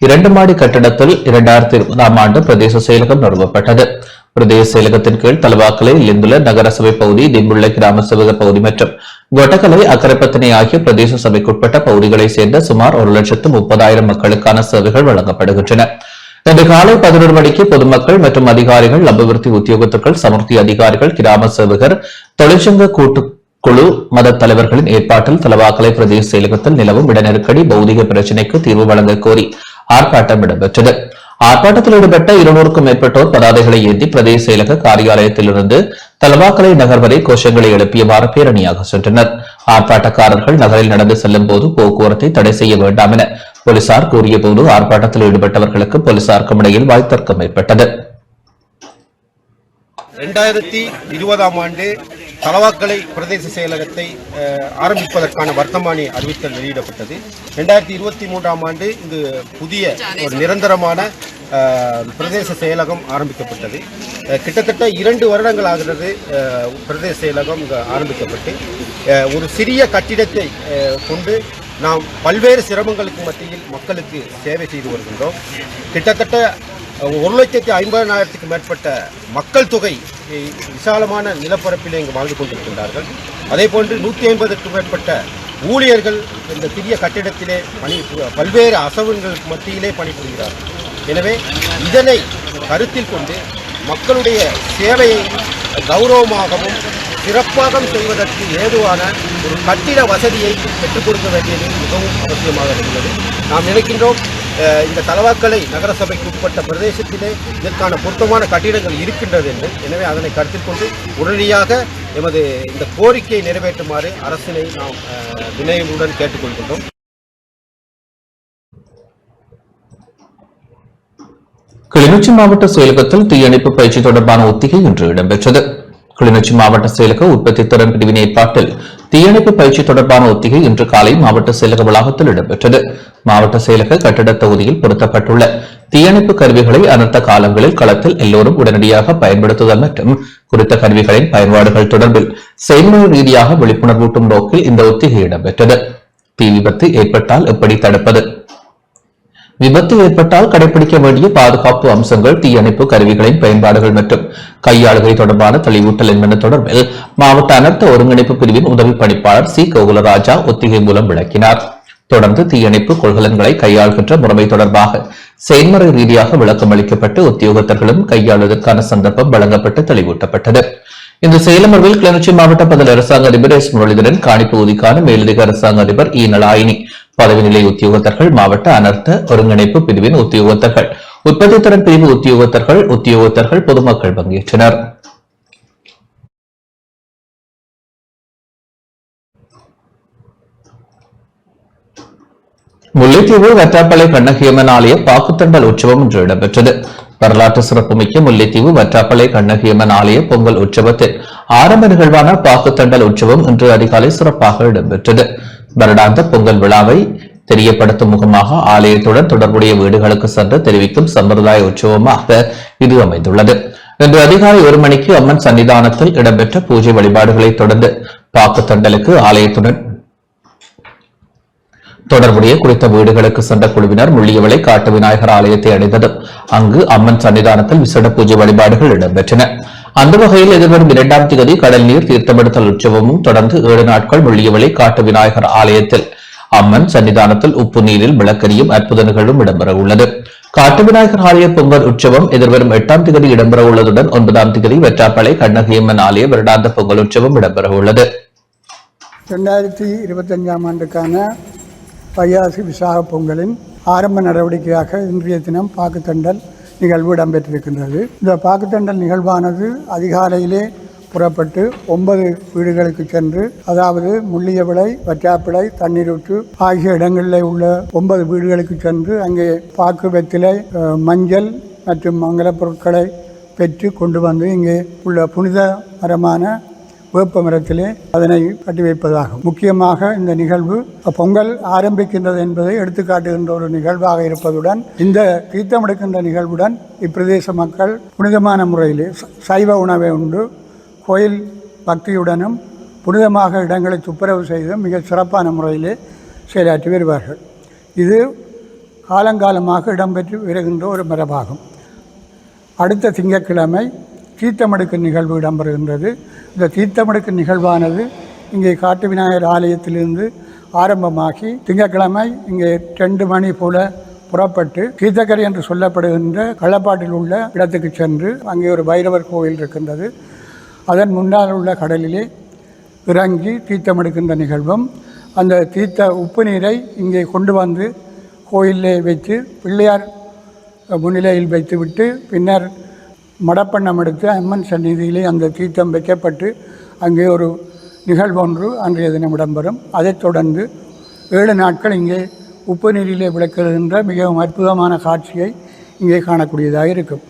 Speaker 3: 2 மாடி கட்டிடத்தில் 2020ஆம் ஆண்டு பிரதேச செயலகம் நிறுவப்பட்டது. பிரதேச செயலகத்தின் கீழ் தலவாக்கலை லெந்துல நகரசபை பகுதி, திம்புள்ளை கிராம சேவக பகுதி மற்றும் கொட்டக்கலை அக்கரைப்பத்தினை ஆகிய பிரதேச சபைக்குட்பட்ட பகுதிகளை சேர்ந்த சுமார் 1,30,000 மக்களுக்கான சேவைகள் வழங்கப்படுகின்றன. இன்று காலை 11 மணிக்கு பொதுமக்கள் மற்றும் அதிகாரிகள், அபிவிருத்தி உத்தியோகத்தர்கள், சமுர்த்தி அதிகாரிகள், கிராம சேவகர், தொழிற்சங்க கூட்டுக்குழு, மத தலைவர்களின் ஏற்பாட்டில் தலவாக்கலை பிரதேச செயலகத்தில் நிலவும் இட நெருக்கடி பௌதிக பிரச்சினைக்கு தீர்வு வழங்க கோரி ஆர்ப்பாட்டம் இடம்பெற்றது. ஆர்ப்பாட்டத்தில் ஈடுபட்ட 200க்கும் மேற்பட்டோர் பதாதைகளை ஏந்தி பிரதேச செயலக காரியாலயத்திலிருந்து தலவாக்கலை நகர் வரை கோஷங்களை எழுப்பியவாறு பேரணியாக சென்றனர். ஆர்ப்பாட்டக்காரர்கள் நகரில் நடந்து செல்லும் போது போக்குவரத்தை தடை செய்ய வேண்டாம் என போலீசார் கூறிய போது ஆர்ப்பாட்டத்தில் ஈடுபட்டவர்களுக்கு போலீசாருக்கும் இடையில் வாய்த்தர்க்கம் ஏற்பட்டது.
Speaker 10: 2020ஆம் ஆண்டு தலவாக்கலை பிரதேச செயலகத்தை ஆரம்பிப்பதற்கான வர்த்தமானி அறிவித்தல் வெளியிடப்பட்டது. 2023ஆம் ஆண்டு இங்கு புதிய ஒரு நிரந்தரமான பிரதேச செயலகம் ஆரம்பிக்கப்பட்டது. கிட்டத்தட்ட 2 வருடங்கள் ஆகிறது பிரதேச செயலகம் இங்கு ஆரம்பிக்கப்பட்டு ஒரு சிறிய கட்டிடத்தை கொண்டு நாம் பல்வேறு சிரமங்களுக்கு மத்தியில் மக்களுக்கு சேவை செய்து வருகின்றோம். கிட்டத்தட்ட 1,50,000க்கும் மேற்பட்ட மக்கள் தொகை விசாலமான நிலப்பரப்பிலே இங்கு வாழ்ந்து கொண்டிருக்கின்றார்கள். அதே போன்று 150க்கும் மேற்பட்ட ஊழியர்கள் இந்த சிறிய கட்டிடத்திலே பல்வேறு அசவுகளுக்கு மத்தியிலே பணிபுரிகிறார்கள். எனவே இதனை கருத்தில் கொண்டு மக்களுடைய சேவையை கௌரவமாகவும் சிறப்பாக செய்வதற்கு ஏதுவான ஒரு கட்டிட வசதியை பெற்றுக் கொடுக்க வேண்டியது மிகவும் அவசியமாக இருக்கிறது. நாம் நினைக்கின்றோம் இந்த தலவாக்கலை நகரசபைக்கு உட்பட்ட பிரதேசத்திலே இதற்கான பொருத்தமான கட்டிடங்கள் இருக்கின்றது என்று. எனவே அதனை கருத்தில் கொண்டு உடனடியாக எமது இந்த கோரிக்கையை நிறைவேற்றுமாறு அரசினை நாம் வினயமுடன் கேட்டுக்கொள்கின்றோம்.
Speaker 3: கிளிநொச்சி மாவட்ட செயலகத்தில் தீயணைப்பு பயிற்சி தொடர்பான ஒத்திகை இன்று இடம்பெற்றது. கிளிநொச்சி மாவட்ட செயலக உற்பத்தி திறன் பிரிவின் ஏற்பாட்டில் தீயணைப்பு பயிற்சி தொடர்பான ஒத்திகை இன்று காலை மாவட்ட செயலக வளாகத்தில் இடம்பெற்றது. மாவட்ட செயலக கட்டிட தொகுதியில் பொருத்தப்பட்டுள்ள தீயணைப்பு கருவிகளை அனர்த்த காலங்களில் களத்தில் எல்லோரும் உடனடியாக பயன்படுத்துதல் மற்றும் குறித்த கருவிகளின் பயன்பாடுகள் தொடர்பில் செயல்முறை ரீதியாக விழிப்புணர்வூட்டும் நோக்கில் இந்த ஒத்திகை இடம்பெற்றது. தீ விபத்து ஏற்பட்டால் எப்படி தடுப்பது, விபத்து ஏற்பட்டால் கடைபிடிக்க வேண்டிய பாதுகாப்பு அம்சங்கள், தீயணைப்பு கருவிகளின் பயன்பாடுகள் மற்றும் கையாளுகை தொடர்பான தெளிவூட்டல் என்பன தொடர்பில் மாவட்ட அனர்த்த ஒருங்கிணைப்பு பிரிவின் உதவி பணிப்பாளர் சி கோகுலராஜா ஒத்திகை மூலம் விளக்கினார். தொடர்ந்து தீயணைப்பு கொள்கலன்களை கையாள்கின்ற முறைமை தொடர்பாக செயல்முறை ரீதியாக விளக்கம் அளிக்கப்பட்டு உத்தியோகத்தர்களும் கையாளுவதற்கான சந்தர்ப்பம் வழங்கப்பட்டு தெளிவூட்டப்பட்டது. இந்த செயலமர்வில் கிளிநொச்சி மாவட்ட பதில் அரசாங்க அதிபர் எஸ் முரளிதரன், காணிப்பகுதிக்கான மேலதிக அரசாங்க அதிபர் இ நலாயினி, பதவி நிலை உத்தியோகத்தர்கள், மாவட்ட அனர்த்த ஒருங்கிணைப்பு பிரிவின் உத்தியோகத்தர்கள், உற்பத்தி திறன் பிரிவு உத்தியோகத்தர்கள், பொதுமக்கள் பங்கேற்றனர். முல்லைத்தீவு வற்றாப்பளை கண்ணகியம்மன் ஆலய பாக்குத்தண்டல் உற்சவம் இன்று இடம்பெற்றது. வரலாற்று சிறப்புமிக்க முல்லைத்தீவு வற்றாப்பளை கண்ணகியம்மன் ஆலய பொங்கல் உற்சவத்தில் ஆரம்ப நிகழ்வான பாக்குத்தண்டல் உற்சவம் இன்று அதிகாலை சிறப்பாக இடம்பெற்றது. வருடாந்த பொங்கல் விழாவை தெரியப்படுத்தும் முகமாக ஆலயத்துடன் தொடர்புடைய வீடுகளுக்கு சென்று தெரிவிக்கும் சம்பிரதாய உற்சவமாக இது அமைந்துள்ளது. இன்று அதிகாலை 1 மணிக்கு அம்மன் சன்னிதானத்தில் இடம்பெற்ற பூஜை வழிபாடுகளை தொடர்ந்து பாக்குத்தண்டலுக்கு ஆலயத்துடன் தொடர்புடைய குறித்த வீடுகளுக்கு சென்ற குழுவினர் முள்ளியவளை காட்டு விநாயகர் ஆலயத்தை அடைந்ததும் அங்கு அம்மன் சன்னிதானத்தில் விசேட பூஜை வழிபாடுகள் இடம்பெற்றன. அந்த வகையில் எதிர்வரும் 2ஆம் தேதி கடல் நீர் தீர்த்தமெடுத்தல் உற்சவமும் தொடர்ந்து 7 நாட்கள் முள்ளியவளை காட்டு விநாயகர் ஆலயத்தில் அம்மன் சன்னிதானத்தில் உப்பு நீரில் விளக்கரியும் அற்புத நிகழ்வும் இடம்பெற உள்ளது. காட்டு விநாயகர் ஆலய பொங்கல் உற்சவம் எதிர்வரும் 8ஆம் தேதி இடம்பெற உள்ளதுடன் 9ஆம் தேதி வெற்றாப்பளை கண்ணகியம்மன் ஆலய வருடாந்த பொங்கல் உற்சவம் இடம்பெற உள்ளது.
Speaker 11: 2025ஆம் ஆண்டுக்கான வைகாசி விசாக பொங்கலின் ஆரம்ப நடவடிக்கையாக இன்றைய தினம் பாக்குத்தண்டல் நிகழ்வு இடம்பெற்றிருக்கின்றது. இந்த பாக்குத்தண்டல் நிகழ்வானது அதிகாலையிலே புறப்பட்டு 9 வீடுகளுக்கு சென்று, அதாவது முள்ளியவிளை, வற்றாப்பிளை, தண்ணீரூற்று ஆகிய இடங்களில் உள்ள 9 வீடுகளுக்கு சென்று அங்கே பாக்கு, வெத்திலை, மஞ்சள் மற்றும் மங்கள பொருட்களை பெற்று கொண்டு வந்து இங்கே உள்ள புனித மரமான வேப்ப மரத்திலே அதனை கட்டி வைப்பதாகும். முக்கியமாக இந்த நிகழ்வு பொங்கல் ஆரம்பிக்கின்றது என்பதை எடுத்துக்காட்டுகின்ற ஒரு நிகழ்வாக இருப்பதுடன், இந்த தீர்த்தமெடுக்கின்ற நிகழ்வுடன் இப்பிரதேச மக்கள் புனிதமான முறையிலே சைவ உணவை உண்டு கோயில் பக்தியுடனும் புனிதமாக இடங்களை துப்புரவு செய்து மிக சிறப்பான முறையிலே செயலாற்றி வருவார்கள். இது காலங்காலமாக இடம்பெற்று வருகின்ற ஒரு மரபாகும். அடுத்த திங்கட்கிழமை தீர்த்தமெடுக்கும் நிகழ்வு இடம்பெறுகின்றது. இந்த தீர்த்தமெடுக்கும் நிகழ்வானது இங்கே காட்டு விநாயகர் ஆலயத்திலிருந்து ஆரம்பமாகி திங்கட்கிழமை இங்கே 2 மணி போல புறப்பட்டு தீர்த்தக்கரை என்று சொல்லப்படுகின்ற களப்பாட்டில் உள்ள இடத்துக்கு சென்று அங்கே ஒரு பைரவர் கோயில் இருக்கின்றது. அதன் முன்னால் உள்ள கடலிலே இறங்கி தீர்த்தமெடுக்கின்ற நிகழ்வும், அந்த தீர்த்த உப்பு நீரை இங்கே கொண்டு வந்து கோயிலே வைத்து பிள்ளையார் முன்னிலையில் வைத்துவிட்டு பின்னர் மடப்பண்ணம் எடுத்து அம்மன் சந்நிதியிலே அந்த தீர்த்தம் வைக்கப்பட்டு அங்கே ஒரு நிகழ்வொன்று அன்றைய தினம் இடம்பெறும். அதைத் தொடர்ந்து 7 நாட்கள் இங்கே உப்பு நீரிலே விளக்குகின்ற மிகவும் அற்புதமான காட்சியை இங்கே காணக்கூடியதாக இருக்கும்.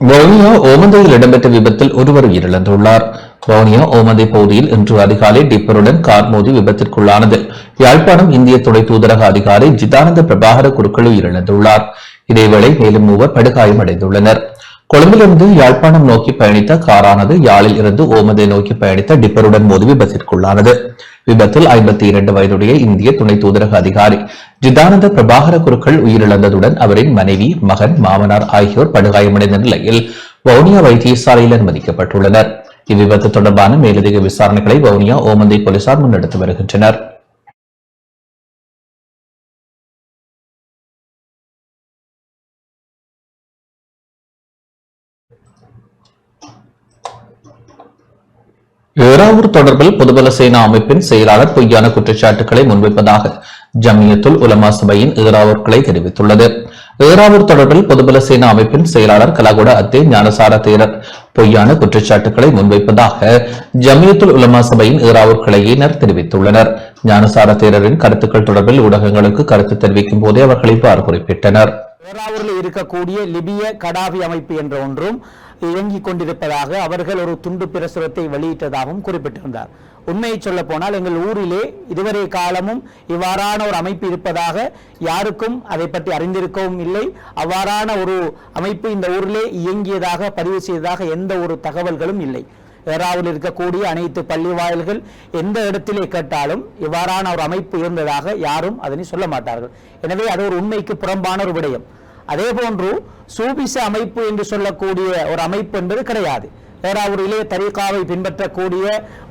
Speaker 3: வவுனியா ஓமந்தையில் இடம்பெற்ற விபத்தில் ஒருவர் உயிரிழந்துள்ளார். வவுனியா ஓமந்தை பகுதியில் இன்று அதிகாலை டிப்பருடன் கார் மோதி விபத்திற்குள்ளானதில் யாழ்ப்பாணம் இந்திய துணை தூதரக அதிகாரி ஜிதானந்த பிரபாகர குருக்கள் உயிரிழந்துள்ளார். இதேவேளை மேலும் 3 படுகாயமடைந்துள்ளனர். கொழும்பிலிருந்து யாழ்ப்பாணம் நோக்கி பயணித்த காரானது யாழில் இருந்து ஓமந்தை நோக்கி பயணித்த டிப்பருடன் மோதி விபத்திற்குள்ளானது. விபத்தில் 52 வயதுடைய இந்திய துணை தூதரக அதிகாரி ஜிதானந்த பிரபாகர குருக்கள் உயிரிழந்ததுடன் அவரின் மனைவி, மகன், மாமனார் ஆகியோர் படுகாயமடைந்த நிலையில் வவுனியா வைத்தியசாலையில் அனுமதிக்கப்பட்டுள்ளனர். இவ்விபத்து தொடர்பான மேலதிக விசாரணைகளை வவுனியா ஓமந்தை போலீசார் முன்னெடுத்து வருகின்றனர். ஏறாவூர் தொடர்பில் பொதுபல சேனா அமைப்பின் செயலாளர் பொய்யான குற்றச்சாட்டுகளை முன்வைப்பதாக ஜமியத்துல் உலமா சபையின் ஏறாவூர் கிளை தெரிவித்துள்ளது. ஏறாவூர் தொடர்பில் பொதுபல சேனா அமைப்பின் செயலாளர் கலாகுட அத்தே ஞானசார தேரர் பொய்யான குற்றச்சாட்டுகளை முன்வைப்பதாக ஜமியத்துல் உலமா சபையின் ஏறாவூர் கிளையினர் தெரிவித்துள்ளனர். ஞானசார தேரரின் கருத்துக்கள் தொடர்பில் ஊடகங்களுக்கு கருத்து தெரிவிக்கும் போதே அவர்கள் இவ்வாறு குறிப்பிட்டனர்.
Speaker 4: ஏறாவூரில் இருக்கக்கூடிய லிபிய கடாபி அமைப்பு என்ற ஒன்றும் இயங்கிக் கொண்டிருப்பதாக அவர்கள் ஒரு துண்டு பிரசுரத்தை வெளியிட்டதாகவும் குறிப்பிட்டிருந்தார். உண்மையை சொல்ல போனால் எங்கள் ஊரிலே இதுவரை காலமும் இவ்வாறான ஒரு அமைப்பு இருப்பதாக யாருக்கும் அதை பற்றி அறிந்திருக்கவும் இல்லை. அவ்வாறான ஒரு அமைப்பு இந்த ஊரிலே இயங்கியதாக பதிவு செய்ததாக எந்த ஒரு தகவல்களும் இல்லை. ஏறாவில் இருக்கக்கூடிய அனைத்து பள்ளி வாயில்கள் எந்த இடத்திலே கேட்டாலும் இவ்வாறான ஒரு அமைப்பு இருந்ததாக யாரும் அதனை சொல்ல மாட்டார்கள். எனவே அது ஒரு உண்மைக்கு புறம்பான ஒரு விடயம். அதே போன்று சூபிச அமைப்பு என்று சொல்லக்கூடிய ஒரு அமைப்பு என்பது கிடையாது. ஏறாவூரிலே தரீகாவை பின்பற்றக்கூடிய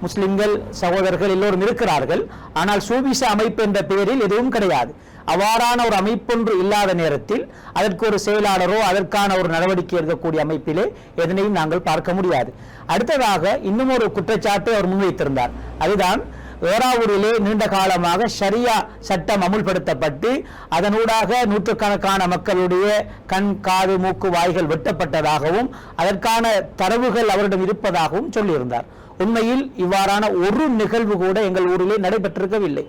Speaker 4: முஸ்லிம்கள் சகோதரர்கள் எல்லோரும் இருக்கிறார்கள். ஆனால் சூபிச அமைப்பு என்ற பெயரில் எதுவும் கிடையாது. அவ்வாறான ஒரு அமைப்பொன்று இல்லாத நேரத்தில் அதற்கு ஒரு செயலாளரோ அதற்கான ஒரு நடவடிக்கை எடுக்கக்கூடிய அமைப்பிலே எதனையும் நாங்கள் பார்க்க முடியாது. அடுத்ததாக இன்னும் ஒரு குற்றச்சாட்டை அவர் முன்வைத்திருந்தார். அதுதான் ஏறாவூரிலே நீண்ட காலமாக ஷரியா சட்டம் அமுல்படுத்தப்பட்டு அதனூடாக நூற்றுக்கணக்கான மக்களுடைய கண், காது, மூக்கு, வாய்கள் வெட்டப்பட்டதாகவும் அதற்கான தரவுகள் அவரிடம் இருப்பதாகவும் சொல்லியிருந்தார். உண்மையில் இவ்வாறான ஒரு நிகழ்வு கூட எங்கள் ஊரிலே நடைபெற்றிருக்கவில்லை.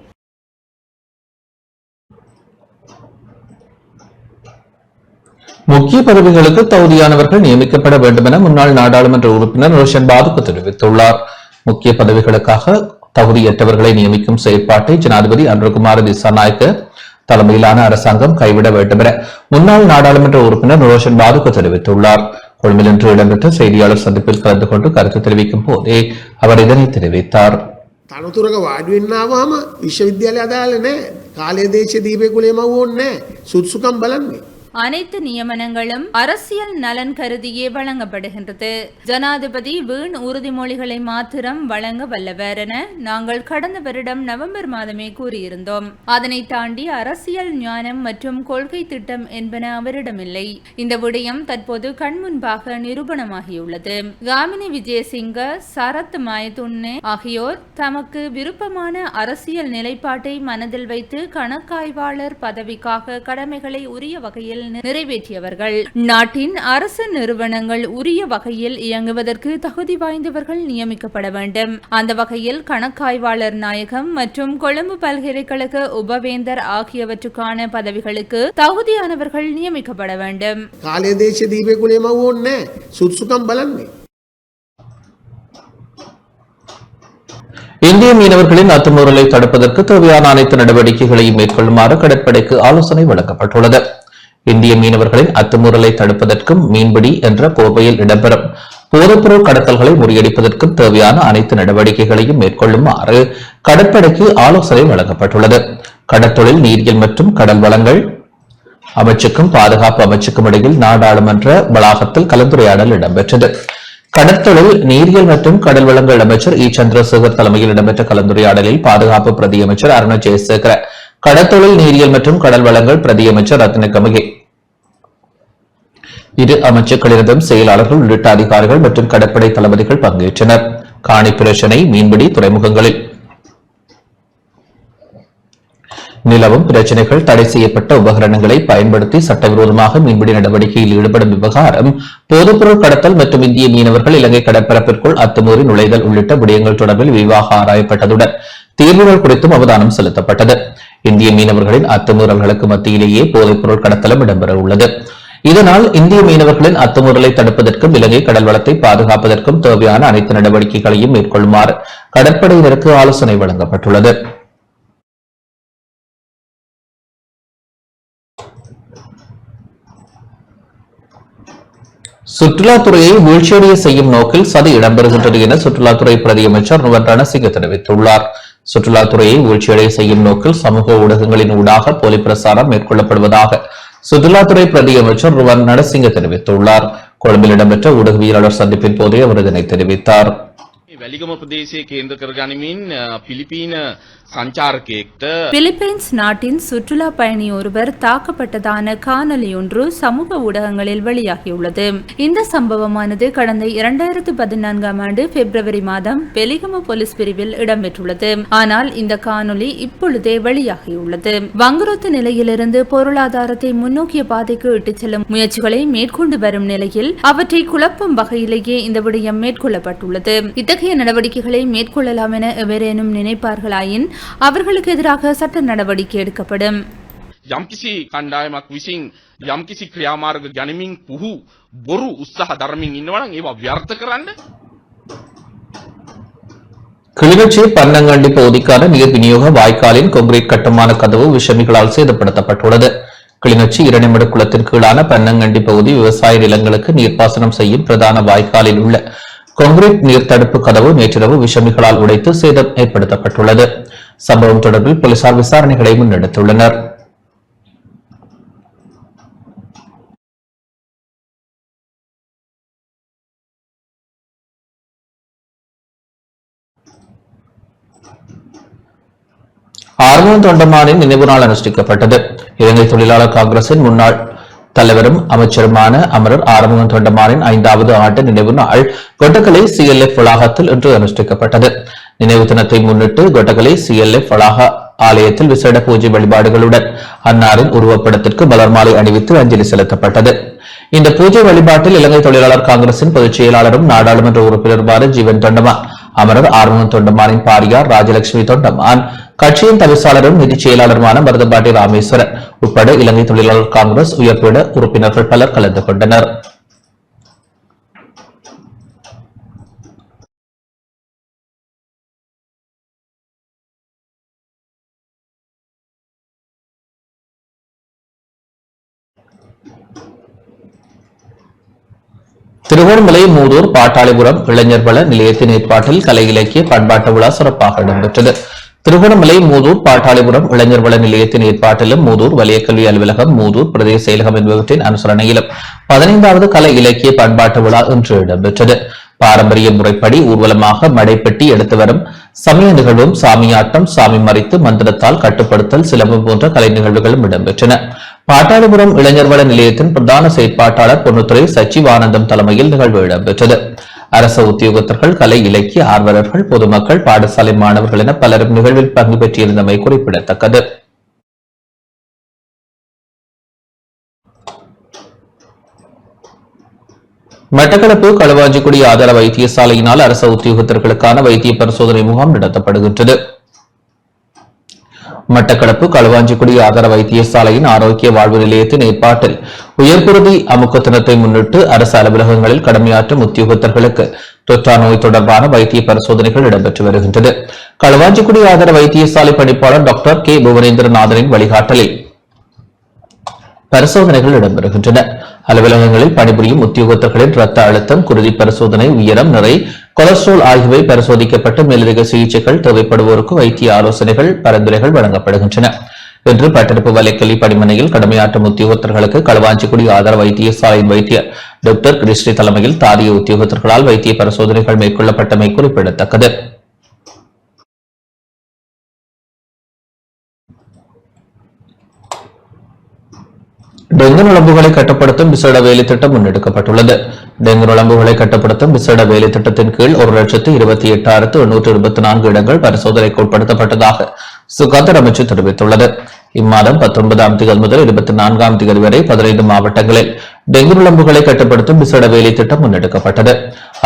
Speaker 3: முக்கிய பதவிகளுக்கு தகுதியானவர்கள் நியமிக்கப்பட வேண்டும் என முன்னாள் நாடாளுமன்ற உறுப்பினர் ரோஷன் பாதுக்கு தெரிவித்துள்ளார். முக்கிய பதவிகளுக்காக தகுதியற்றவர்களை நியமிக்கும் செயற்பாட்டை ஜனாதிபதி அனுரகுமார திசாநாயக்க தலைமையிலான அரசாங்கம் கைவிட வேண்டும் என முன்னாள் நாடாளுமன்ற உறுப்பினர் ரோஷன் பாதுக்கு தெரிவித்துள்ளார். கொழும்பில் இன்று இடம்பெற்ற செய்தியாளர் சந்திப்பில் கலந்து கொண்டு கருத்து தெரிவிக்கும் போதே அவர் இதனை தெரிவித்தார்.
Speaker 12: තනතුරක වාඩි වෙන්න ආවම විශ්වවිද්‍යාලය අදාළ නැහැ. කාලය දේශ දීපේ කුලේම ඕනේ නැහැ. සුදුසුකම් බලන්නේ.
Speaker 5: அனைத்து நியமனங்களும் அரசியல் நலன் கருதியே வழங்கப்படுகின்றது. ஜனாதிபதி வீண் உறுதிமொழிகளை மாத்திரம் வழங்க வல்லவர் என நாங்கள் கடந்த வருடம் நவம்பர் மாதமே கூறியிருந்தோம். அதனை தாண்டி அரசியல் ஞானம் மற்றும் கொள்கை திட்டம் என்பன அவரிடமில்லை. இந்த விடயம் தற்போது கண்முன்பாக நிரூபணமாகியுள்ளது. காமினி விஜயசிங்க, சரத் மாயதுன்னே ஆகியோர் தமக்கு விருப்பமான அரசியல் நிலைப்பாட்டை மனதில் வைத்து கணக்காய்வாளர் பதவிக்காக கடமைகளை உரிய வகையில் நிறைவேற்றியவர்கள். நாட்டின் அரசு நிறுவனங்கள் உரிய வகையில் இயங்குவதற்கு தகுதி வாய்ந்தவர்கள் நியமிக்கப்பட வேண்டும். அந்த வகையில் கணக்காய்வாளர் நாயகம் மற்றும் கொழும்பு பல்கலைக்கழக உபவேந்தர் ஆகியவற்றுக்கான பதவிகளுக்கு தகுதியானவர்கள் நியமிக்கப்பட வேண்டும்.
Speaker 12: කාලය දේශ දීපේ කුලේම ඕනේ නැහැ. සුදුසුකම් බලන්නේ.
Speaker 3: இந்திய மீனவர்களின் அத்துமீறலை தடுப்பதற்கு தேவையான அனைத்து நடவடிக்கைகளையும் மேற்கொள்ளுமாறு கடற்படைக்கு ஆலோசனை வழங்கப்பட்டுள்ளது. இந்திய மீனவர்களின் அத்துமீறலை தடுப்பதற்கும் மீன்பிடி என்ற கோவையில் இடம்பெறும் போதைப்பொருள் கடத்தல்களை முறியடிப்பதற்கும் தேவையான அனைத்து நடவடிக்கைகளையும் மேற்கொள்ளுமாறு கடற்படைக்கு ஆலோசனை வழங்கப்பட்டுள்ளது. கடற்தொழில், நீரியல் மற்றும் கடல் வளங்கள் அமைச்சுக்கும் பாதுகாப்பு அமைச்சுக்கும் இடையில் நாடாளுமன்ற வளாகத்தில் கலந்துரையாடல் இடம்பெற்றது. கடற்தொழில், நீரியல் மற்றும் கடல் வளங்கள் அமைச்சர் இ சந்திரசேகர் தலைமையில் இடம்பெற்ற கலந்துரையாடலில் பாதுகாப்பு பிரதி அமைச்சர் அருண ஜெயசேகர, கடற்தொழில், நீரியல் மற்றும் கடல் வளங்கள் பிரதி அமைச்சர் ரத்ன கமகே, இரு அமைச்சர்களிடம் செயலாளர்கள் உள்ளிட்ட அதிகாரிகள் மற்றும் கடற்படை தளபதிகள் பங்கேற்றனர். காணி பிரச்சினை, மீன்பிடி துறைமுகங்களில் நிலவும் பிரச்சினைகள், தடை செய்யப்பட்ட உபகரணங்களை பயன்படுத்தி சட்டவிரோதமாக மீன்பிடி நடவடிக்கையில் ஈடுபடும் விவகாரம், போதைப்பொருள் கடத்தல் மற்றும் இந்திய மீனவர்கள் இலங்கை கடற்பரப்பிற்குள் அத்துமீறி நுழைதல் உள்ளிட்ட விடயங்கள் தொடர்பில் விரிவாக ஆராயப்பட்டதுடன் தீர்வுகள் குறித்தும் அவதானம் செலுத்தப்பட்டது. இந்திய மீனவர்களின் அத்துமீறல்களுக்கு மத்தியிலேயே போதைப்பொருள் கடத்தலும் இடம்பெற உள்ளது. இதனால் இந்திய மீனவர்களின் அத்துமீறலை தடுப்பதற்கும் இலங்கை கடல் வளத்தை பாதுகாப்பதற்கும் தேவையான அனைத்து நடவடிக்கைகளையும் மேற்கொள்ளுமாறு கடற்படையினருக்கு ஆலோசனை வழங்கப்பட்டுள்ளது. சுற்றுலாத்துறையை வீழ்ச்சியடைய செய்யும் நோக்கில் சதி இடம்பெறுகின்றது என சுற்றுலாத்துறை பிரதி அமைச்சர் ருவன் ரணசிங்க தெரிவித்துள்ளார். சுற்றுலாத்துறையை வீழ்ச்சியடைய செய்யும் நோக்கில் சமூக ஊடகங்களின் ஊடாக போலி பிரசாரம் மேற்கொள்ளப்படுவதாக சுற்றுலாத்துறை பிரதி அமைச்சர் ருவன் ரணசிங்க தெரிவித்துள்ளார். கொழும்பில் இடம்பெற்ற ஊடகவியலாளர் சந்திப்பின் போதே அவர் இதனை தெரிவித்தார்.
Speaker 13: වැලිගම ප්‍රදේශයේ කේන්ද්‍ර කරගනිමින් පිලිපීන සංචාරකයෙක්ට
Speaker 5: பிலிப்பைன்ஸ் நாட்டின் சுற்றுலா பயணி ஒருவர் தாக்கப்பட்டதான காணொலி ஒன்று சமூக ஊடகங்களில் வெளியாகியுள்ளது. இந்த சம்பவமானது கடந்த 2014ஆம் ஆண்டு பிப்ரவரி மாதம் வெலிகம போலீஸ் பிரிவில் இடம்பெற்றுள்ளது. ஆனால் இந்த காணொலி இப்பொழுதே வெளியாகியுள்ளது. வங்குரோத்து நிலையிலிருந்து பொருளாதாரத்தை முன்னோக்கிய பாதைக்கு இட்டுச் செல்லும் முயற்சிகளை மேற்கொண்டு வரும் நிலையில் அவற்றை குழப்பும் வகையிலேயே இந்த விடயம் மேற்கொள்ளப்பட்டுள்ளது. இத்தகைய நடவடிக்கைகளை மேற்கொள்ளலாம் என எவரேனும் நினைப்பார்களாயின் அவர்களுக்கு எதிராக சட்ட நடவடிக்கை எடுக்கப்படும்.
Speaker 13: යම්කිසි කණ්ඩායමක් විසින් යම්කිසි ක්‍රියාමාර්ග ගනිමින් පුහු බොරු උත්සාහ දරමින් ඉන්නවා නම් ඒවා ව්‍යර්ථ කරන්න.
Speaker 3: கிளிநொச்சி பன்னங்கண்டி பகுதிக்கான நீர் விநியோக வாய்க்காலின் கொங்கிரீட் கட்டுமான கதவு விஷமிகளால் சேதப்படுத்தப்பட்டுள்ளது. கிளிநொச்சி இரணிமடு குளத்தின் கீழான பன்னங்கண்டி பகுதி விவசாய நிலங்களுக்கு நீர்ப்பாசனம் செய்யும் பிரதான வாய்க்காலில் உள்ள கொங்கிரீட் நீர் தடுப்பு கதவு நேற்றிரவு விஷமிகளால் உடைத்து சேதம் ஏற்படுத்தப்பட்டுள்ளது. சம்பவம் தொடர்பில் போலீசார் விசாரணைகளை முன்னெடுத்துள்ளனர். ஆறுமுகம் தொண்டமானின் நினைவு நாள் அனுஷ்டிக்கப்பட்டது. இலங்கை தொழிலாளர் காங்கிரசின் முன்னாள் தலைவரும் அமைச்சருமான அமரர் ஆறுமுகம் தொண்டமானின் 5வது ஆண்டு நினைவு நாள் கொட்டக்கலை CLF வளாகத்தில் இன்று அனுஷ்டிக்கப்பட்டது. நினைவு தினத்தை முன்னிட்டு கொட்டக்கலை CLF வளாக ஆலயத்தில் விசேட பூஜை வழிபாடுகளுடன் அன்னாரின் உருவப்படத்திற்கு மலர் மாலை அணிவித்து அஞ்சலி செலுத்தப்பட்டது. இந்த பூஜை வழிபாட்டில் இலங்கை தொழிலாளர் காங்கிரசின் பொதுச் செயலாளரும் நாடாளுமன்ற உறுப்பினருமான ஜீவன் தொண்டமான், அமரர் ஆறுமுகம் தொண்டமானின் பாரியார் ராஜலட்சுமி தொண்டமான், கட்சியின் தவிசாளரும் நிதிச் செயலாளருமான மருதபாட்டி ராமேஸ்வரன் உட்பட இலங்கை தொழிலாளர் காங்கிரஸ் உயர்பீட உறுப்பினர்கள் பலர் கலந்து கொண்டனர். திருகோணமலை மூதூர் பாட்டாளிபுரம் இளைஞர் வள நிலையத்தின் ஏற்பாட்டில் கலை இலக்கிய பண்பாட்டு விழா சிறப்பாக இடம்பெற்றது. திருகோணமலை மூதூர் பாட்டாளிபுரம் இளைஞர் வள நிலையத்தின் ஏற்பாட்டிலும் மூதூர் வலய கல்வி அலுவலகம், மூதூர் பிரதேச செயலகம் என்பவற்றின் அனுசரணையிலும் 15வது கலை இலக்கிய பண்பாட்டு விழா இன்று இடம்பெற்றது. பாரம்பரிய முறைப்படி ஊர்வலமாக மடைப்பெட்டி எடுத்து வரும் சமய நிகழ்வும், சாமியாட்டம், சாமி மறித்து மந்திரத்தால் கட்டுப்படுத்தல், சிலம்பம் போன்ற கலை நிகழ்வுகளும் இடம்பெற்றன. பாட்டாளிபுரம் இளைஞர் வள நிலையத்தின் பிரதான செயற்பாட்டாளர் பொன்னுத்துறை சச்சிவானந்தம் தலைமையில் நிகழ்வு இடம்பெற்றது. அரசு உத்தியோகத்தர்கள், கலை இலக்கிய ஆர்வலர்கள், பொதுமக்கள், பாடசாலை மாணவர்கள் என பலரும் நிகழ்வில் பங்கு பெற்றிருந்தமை குறிப்பிடத்தக்கது. மட்டக்களப்பு களுவாஞ்சிக்குடி ஆதார வைத்தியசாலையினால் அரசு உத்தியோகத்தர்களுக்கான வைத்திய பரிசோதனை முகாம் நடத்தப்படுகின்றது. மட்டக்களப்பு களுவாஞ்சிக்குடி ஆதார வைத்தியசாலையின் ஆரோக்கிய வாழ்வு நிலையத்தின் ஏற்பாட்டில் உயர்குருதி அமுக்க தினத்தை முன்னிட்டு அரசு அலுவலகங்களில் கடமையாற்றும் உத்தியோகத்தர்களுக்கு தொற்றா நோய் தொடர்பான வைத்திய பரிசோதனைகள் இடம்பெற்று வருகின்றது. களுவாஞ்சிக்குடி ஆதார வைத்தியசாலை பணிப்பாளர் டாக்டர் கே புவனேந்திரநாதனின் வழிகாட்டலில் பரிசோதனைகள் இடம்பெறுகின்றன. அலுவலகங்களில் பணிபுரியும் உத்தியோகத்தர்களின் ரத்த அழுத்தம், குருதி பரிசோதனை, உயரம், நிறை, கொலஸ்ட்ரால் ஆகியவை பரிசோதிக்கப்பட்டு மேலதிக சிகிச்சைகள் தேவைப்படுவோருக்கு வைத்திய ஆலோசனைகள், பரிந்துரைகள் வழங்கப்படுகின்றன. இன்று பட்டெடுப்பு வலைக்கல்வி பணிமனையில் கடமையாற்றும் உத்தியோகத்தர்களுக்கு களுவாஞ்சிக்குடி ஆதார வைத்தியசாலையின் வைத்தியர் டாக்டர் கிருஷ்ணி தலைமையில் தாதிய உத்தியோகத்தர்களால் வைத்திய பரிசோதனைகள் மேற்கொள்ளப்பட்டமை குறிப்பிடத்தக்கது. டெங்கு நுழம்புகளை கட்டுப்படுத்தும் விசேட வேலை திட்டம் முன்னெடுக்கப்பட்டுள்ளது. டெங்கு நுழம்புகளை கட்டுப்படுத்தும் விசேட வேலை திட்டத்தின் கீழ் 1,28,824 இடங்கள் பரிசோதனைக்கு உட்படுத்தப்பட்டதாக சுகாதார அமைச்சு தெரிவித்துள்ளது. இம்மாதம் 19ஆம் தேதி முதல் 24ஆம் தேதி வரை 15 மாவட்டங்களில் டெங்கு நுழம்புகளை கட்டுப்படுத்தும் விசேட வேலை திட்டம் முன்னெடுக்கப்பட்டது.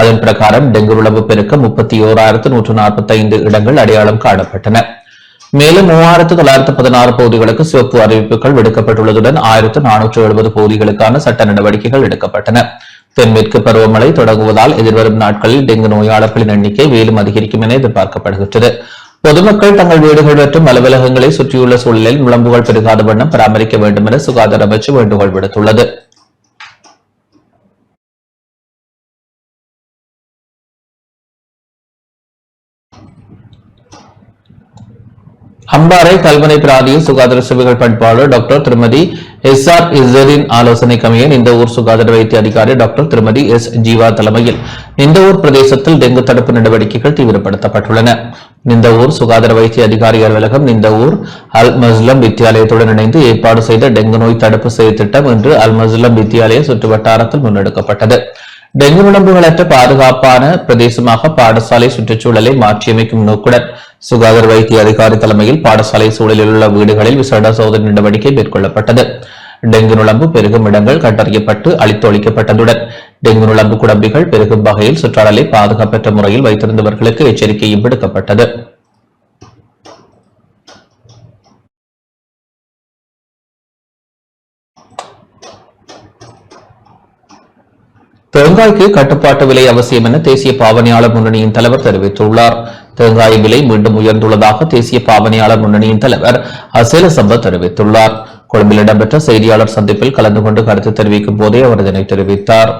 Speaker 3: அதன் பிரகாரம் டெங்கு நுழம்பு பெருக்க 31,145 இடங்கள் அடையாளம் காணப்பட்டன. மேலும் 3,916 பகுதிகளுக்கு சிவப்பு அறிவிப்புகள் விடுக்கப்பட்டுள்ளதுடன் 1,470 பகுதிகளுக்கான சட்ட நடவடிக்கைகள் எடுக்கப்பட்டன. தென்மேற்கு பருவமழை தொடங்குவதால் எதிர்வரும் நாட்களில் டெங்கு நோயாளர்களின் எண்ணிக்கை மேலும் அதிகரிக்கும் என எதிர்பார்க்கப்படுகின்றது. பொதுமக்கள் தங்கள் வீடுகள் மற்றும் அலுவலகங்களை சுற்றியுள்ள சூழலில் நுழம்புகள் பெருகாத வண்ணம் பராமரிக்க வேண்டும் என சுகாதார அமைச்சு வேண்டுகோள் விடுத்துள்ளது. அம்பாறை கல்வனை பிராந்திய சுகாதார சேவைகள் பண்பாளர் டாக்டர் திருமதி எஸ்.ஆர். இஸ்ஸரின் ஆலோசனைக்கமைய நிந்தவூர் சுகாதார வைத்திய அதிகாரி டாக்டர் திருமதி எஸ். ஜீவா தலைமையில் நிந்தவூர் பிரதேசத்தில் டெங்கு தடுப்பு நடவடிக்கைகள் தீவிரப்படுத்தப்பட்டுள்ளன. நிந்தவூர் சுகாதார வைத்திய அதிகாரி அலுவலகம் நிந்தவூர் அல் மஸ்லம் வித்தியாலயத்துடன் இணைந்து ஏற்பாடு செய்த டெங்கு நோய் தடுப்பு செயற்திட்டம் இன்று அல் மஸ்லம் வித்தியாலய சுற்றுவட்டாரத்தில் முன்னெடுக்கப்பட்டது. டெங்கு நுழம்புகளற்ற பாதுகாப்பான பிரதேசமாக பாடசாலை சுற்றுச்சூழலை மாற்றியமைக்கும் நோக்குடன் சுகாதார வைத்திய அதிகாரி தலைமையில் பாடசாலை சூழலில் உள்ள வீடுகளில் விசேட சோதனை நடவடிக்கை மேற்கொள்ளப்பட்டது. டெங்கு நுழம்பு பெருகும் இடங்கள் கண்டறியப்பட்டு அழித்தொழிக்கப்பட்டதுடன் டெங்கு நுழம்பு குடம்பிகள் பெருகும் வகையில் சுற்றாடலை பாதுகாப்பற்ற முறையில் வைத்திருந்தவர்களுக்கு எச்சரிக்கையும் விடுக்கப்பட்டது. தேங்காய்க்கு கட்டுப்பாட்டு விலை அவசியம் என தேசிய பாவனையாளர் முன்னணியின் தலைவர் தெரிவித்துள்ளார். தேங்காய் விலை மீண்டும் உயர்ந்துள்ளதாக தேசிய பாவனையாளர் முன்னணியின் தலைவர் அசேல சம்பத் தெரிவித்துள்ளார். கொழும்பில் இடம்பெற்ற செய்தியாளர் சந்திப்பில் கலந்து கொண்டு கருத்து தெரிவிக்கும் போதே அவர் இதனை தெரிவித்தார்.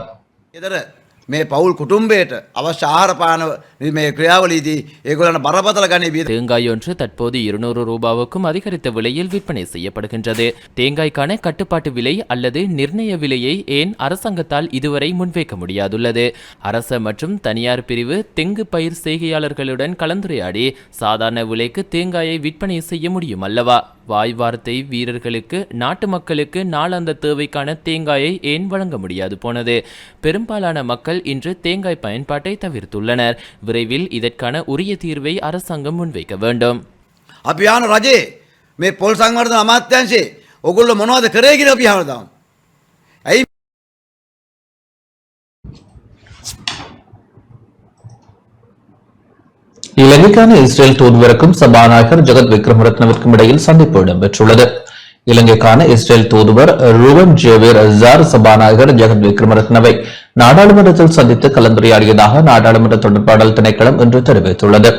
Speaker 14: මේ පවුල් කුටුම්බයට අවශ්‍ය ආහාර පාන මේ ක්‍රියාවලීදී ඒගොල්ලන්ට බරපතල ගණේ
Speaker 6: தேங்காய் ஒன்று தற்போது 200 ரூபாவுக்கும் அதிகரித்த விலையில் விற்பனை செய்யப்படுகின்றது. தேங்காய்க்கான கட்டுப்பாட்டு விலை அல்லது நிர்ணய விலையை ஏன் அரசாங்கத்தால் இதுவரை முன்வைக்க முடியாதுள்ளது? அரச மற்றும் தனியார் பிரிவு தெங்கு பயிர் செய்கையாளர்களுடன் கலந்துரையாடி சாதாரண விலைக்கு தேங்காயை விற்பனை செய்ய முடியும் அல்லவா? வாய் வார்த்தை வீரர்களுக்கு நாட்டு மக்களுக்கு நாளாந்த தேவைக்கான தேங்காயை ஏன் வழங்க முடியாது போனது? பெரும்பாலான மக்கள் இன்று தேங்காய் பயன்பாட்டை தவிர்த்துள்ளனர். விரைவில் இதற்கான உரிய தீர்வை அரசாங்கம் முன்வைக்க வேண்டும்.
Speaker 14: අපි ආන රජේ මේ පොල් සංවර්ධන අමාත්‍යාංශේ ඔගොල්ලෝ මොනවද කරේ කියලා අපි අහනවා. ඇයි
Speaker 3: இலங்கைக்கான இஸ்ரேல் தூதுவருக்கும் சபாநாயகர் ஜெகத் விக்ரமரத்னவிற்கும் இடையில் சந்திப்பு இடம்பெற்றுள்ளது. இலங்கைக்கான இஸ்ரேல் தூதுவர் ரூவன் ஜேவேர் அசார் சபாநாயகர் ஜெகத் விக்ரமரத்னவை நாடாளுமன்றத்தில் சந்தித்து கலந்துரையாடியதாக நாடாளுமன்ற தொடர்பாடல் திணைக்களம் இன்று தெரிவித்துள்ளது.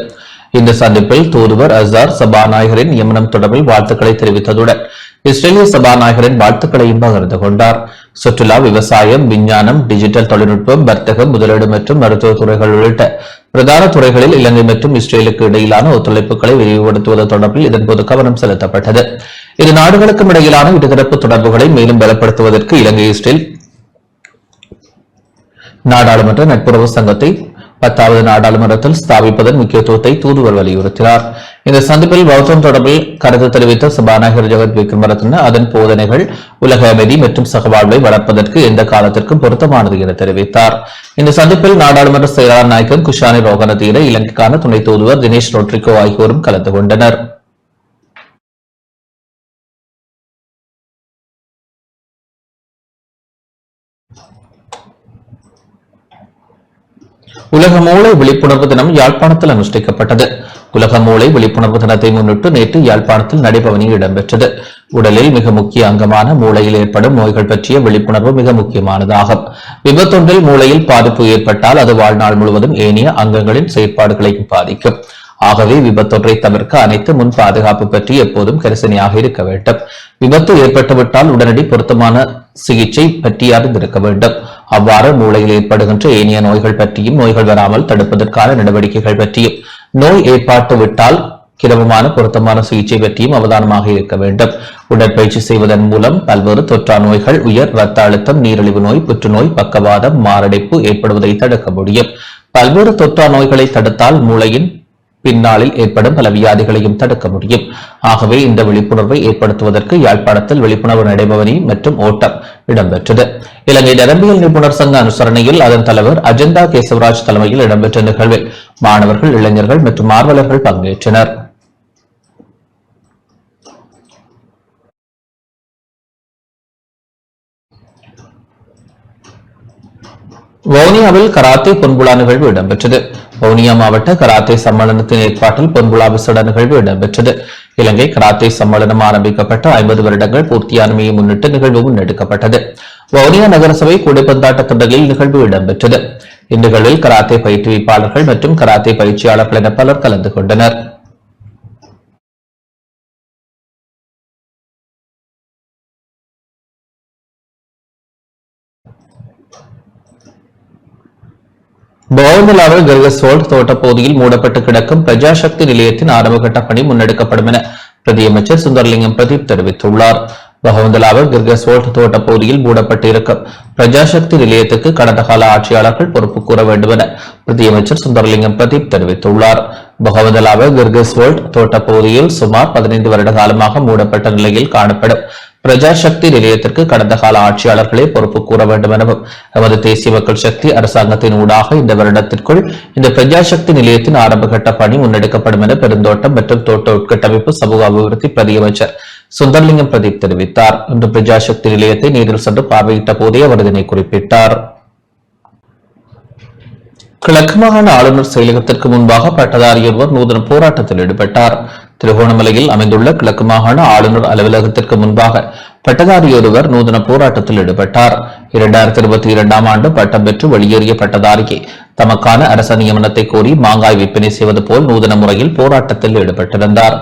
Speaker 3: இந்த சந்திப்பில் தூதுவர் அசார் சபாநாயகரின் நியமனம் தொடர்பில் வாழ்த்துக்களை தெரிவித்ததுடன் இஸ்ரேலிய சபாநாயகரின் வாழ்த்துக்களையும் பகிர்ந்து கொண்டார். சுற்றுலா, விவசாயம், விஞ்ஞானம், டிஜிட்டல் தொழில்நுட்பம், வர்த்தகம், முதலீடு மற்றும் மருத்துவ துறைகள் உள்ளிட்ட பிரதான துறைகளில் இலங்கை மற்றும் இஸ்ரேலுக்கு இடையிலான ஒத்துழைப்புகளை விரிவுபடுத்துவது தொடர்பில் இதன்போது கவனம் செலுத்தப்பட்டது. இரு நாடுகளுக்கும் இடையிலான இருதரப்பு தொடர்புகளை மேலும் பலப்படுத்துவதற்கு இலங்கை இஸ்ரேல் நாடாளுமன்ற நட்புறவு சங்கத்தை 10வது நாடாளுமன்றத்தில் ஸ்தாபிப்பதன் முக்கியத்துவத்தை தூதுவர் வலியுறுத்தினார். இந்த சந்திப்பில் பௌத்தம் தொடர்பில் கருத்து தெரிவித்த சபாநாயகர் ஜெகத் விக்ரமரத்ன அதன் போதனைகள் உலக அமைதி மற்றும் சகவாழ்வை வளர்ப்பதற்கு எந்த காலத்திற்கும் பொருத்தமானது என தெரிவித்தார். இந்த சந்திப்பில் நாடாளுமன்ற செயலாளர் நாயகம் குஷானி ரோகனதீர, இலங்கைக்கான துணை தூதுவர் தினேஷ் ரோட்ரிகோ ஆகியோரும் கலந்து கொண்டனர். உலக மூளை விழிப்புணர்வு தினம் யாழ்ப்பாணத்தில் அனுஷ்டிக்கப்பட்டது. உலக மூளை விழிப்புணர்வு தினத்தை முன்னிட்டு நேற்று யாழ்ப்பாணத்தில் நடைபவனி இடம்பெற்றது. உடலில் மிக முக்கிய அங்கமான மூளையில் ஏற்படும் நோய்கள் பற்றிய விழிப்புணர்வு மிக முக்கியமானதாகும். விபத்தொன்றில் மூளையில் பாதிப்பு ஏற்பட்டால் அது வாழ்நாள் முழுவதும் ஏனைய அங்கங்களின் செயற்பாடுகளையும் பாதிக்கும். ஆகவே விபத்தொன்றை தவிர்க்க அனைத்து முன் பாதுகாப்பு பற்றி எப்போதும் கரிசனையாக இருக்க வேண்டும். விபத்து ஏற்பட்டுவிட்டால் உடனடி பொருத்தமான சிகிச்சை பற்றி அறிந்திருக்க வேண்டும். அவ்வாறு மூளையில் ஏற்படுகின்ற ஏனைய நோய்கள் பற்றியும், நோய்கள் வராமல் தடுப்பதற்கான நடவடிக்கைகள் பற்றியும், நோய் ஏற்பட்டு விட்டால் கிரமமான பொருத்தமான சிகிச்சை பற்றியும் அவதானமாக இருக்க வேண்டும். உடற்பயிற்சி செய்வதன் மூலம் பல்வேறு தொற்றா நோய்கள், உயர் இரத்த அழுத்தம், நீரிழிவு நோய், புற்றுநோய், பக்கவாதம், மாரடைப்பு ஏற்படுவதை தடுக்க முடியும். பல்வேறு தொற்றா நோய்களை தடுத்தால் மூளையின் பின்னாளில் ஏற்படும் பல வியாதிகளையும் தடுக்க முடியும். ஆகவே இந்த விழிப்புணர்வை ஏற்படுத்துவதற்கு யாழ்ப்பாணத்தில் விழிப்புணர்வு நடைபவனி மற்றும் ஓட்டம் இடம்பெற்றது. இலங்கை நரம்பியல் நிபுணர் சங்க அனுசரணையில் அதன் தலைவர் அஜந்தா கேசவராஜ் தலைமையில் இடம்பெற்ற நிகழ்வில் மாணவர்கள், இளைஞர்கள் மற்றும் ஆர்வலர்கள் பங்கேற்றனர். வவுனியாவில் கராத்தே பொன்புலா நிகழ்வு இடம்பெற்றது. வவுனியா மாவட்ட கராத்தே சம்மேளனத்தின் ஏற்பாட்டில் பொன்புலா விசேட நிகழ்வு இடம்பெற்றது. இலங்கை கராத்தே சம்மேளனம் ஆரம்பிக்கப்பட்ட 50 வருடங்கள் பூர்த்தியானமையை முன்னிட்டு நிகழ்வு முன்னெடுக்கப்பட்டது. வவுனியா நகரசபை கூடைப்பந்தாட்ட திடலில் நிகழ்வு இடம்பெற்றது. இந்நிகழ்வில் கராத்தே பயிற்றுவிப்பாளர்கள் மற்றும் கராத்தே பயிற்சியாளர்கள் என பலர் கலந்து கொண்டனர். பவனிலாவில் கிர்கஸ்வோல்ட் தோட்ட பகுதியில் மூடப்பட்டு கிடக்கும் பிரஜாசக்தி நிலையத்தின் ஆரம்பகட்ட பணி முன்னெடுக்கப்படும் என பிரதியமைச்சர் சுந்தரலிங்கம் பிரதீப் தெரிவித்துள்ளார். பகவந்தலாவ கிர்கஸ்வோல்ட் தோட்ட பகுதியில் மூடப்பட்டிருக்கும் பிரஜாசக்தி நிலையத்துக்கு கடந்த கால ஆட்சியாளர்கள் பொறுப்பு கூற வேண்டும் என பிரதியமைச்சர் சுந்தரலிங்கம் பிரதீப் தெரிவித்துள்ளார். பகவந்தலாவ கிர்கஸ்வோல்ட் தோட்ட பகுதியில் சுமார் 15 வருட காலமாக மூடப்பட்ட நிலையில் காணப்படும் பிரஜாசக்தி நிலையத்திற்கு கடந்த கால ஆட்சியாளர்களே பொறுப்பு கூற வேண்டும் எனவும் எமது தேசிய மக்கள் சக்தி அரசாங்கத்தின் ஊடாக இந்த வருடத்திற்குள் இந்த பிரஜாசக்தி நிலையத்தின் ஆரம்பகட்ட பணி முன்னெடுக்கப்படும் என பெருந்தோட்டம் மற்றும் தோட்ட உட்கட்டமைப்பு சமூக அபிவிருத்தி பிரதியமைச்சர் சுந்தரலிங்கம் பிரதீப் தெரிவித்தார். இன்று பிரஜாசக்தி நிலையத்தை நேரில் சென்று பார்வையிட்ட போதே அவர் இதனை குறிப்பிட்டார். கிழக்கு மாகாண ஆளுநர் செயலகத்திற்கு முன்பாக பட்டதாரி ஒருவர் நூதன போராட்டத்தில் ஈடுபட்டார். திருகோணமலையில் அமைந்துள்ள கிழக்கு மாகாண ஆளுநர் அலுவலகத்திற்கு முன்பாக பட்டதாரி ஒருவர் நூதன போராட்டத்தில் ஈடுபட்டார். 2022 ஆண்டு பட்டம் பெற்று வெளியேறிய பட்டதாரிக்கு தமக்கான அரச நியமனத்தை கோரி மாங்காய் விற்பனை செய்வது போல் நூதன முறையில் போராட்டத்தில் ஈடுபட்டிருந்தார்.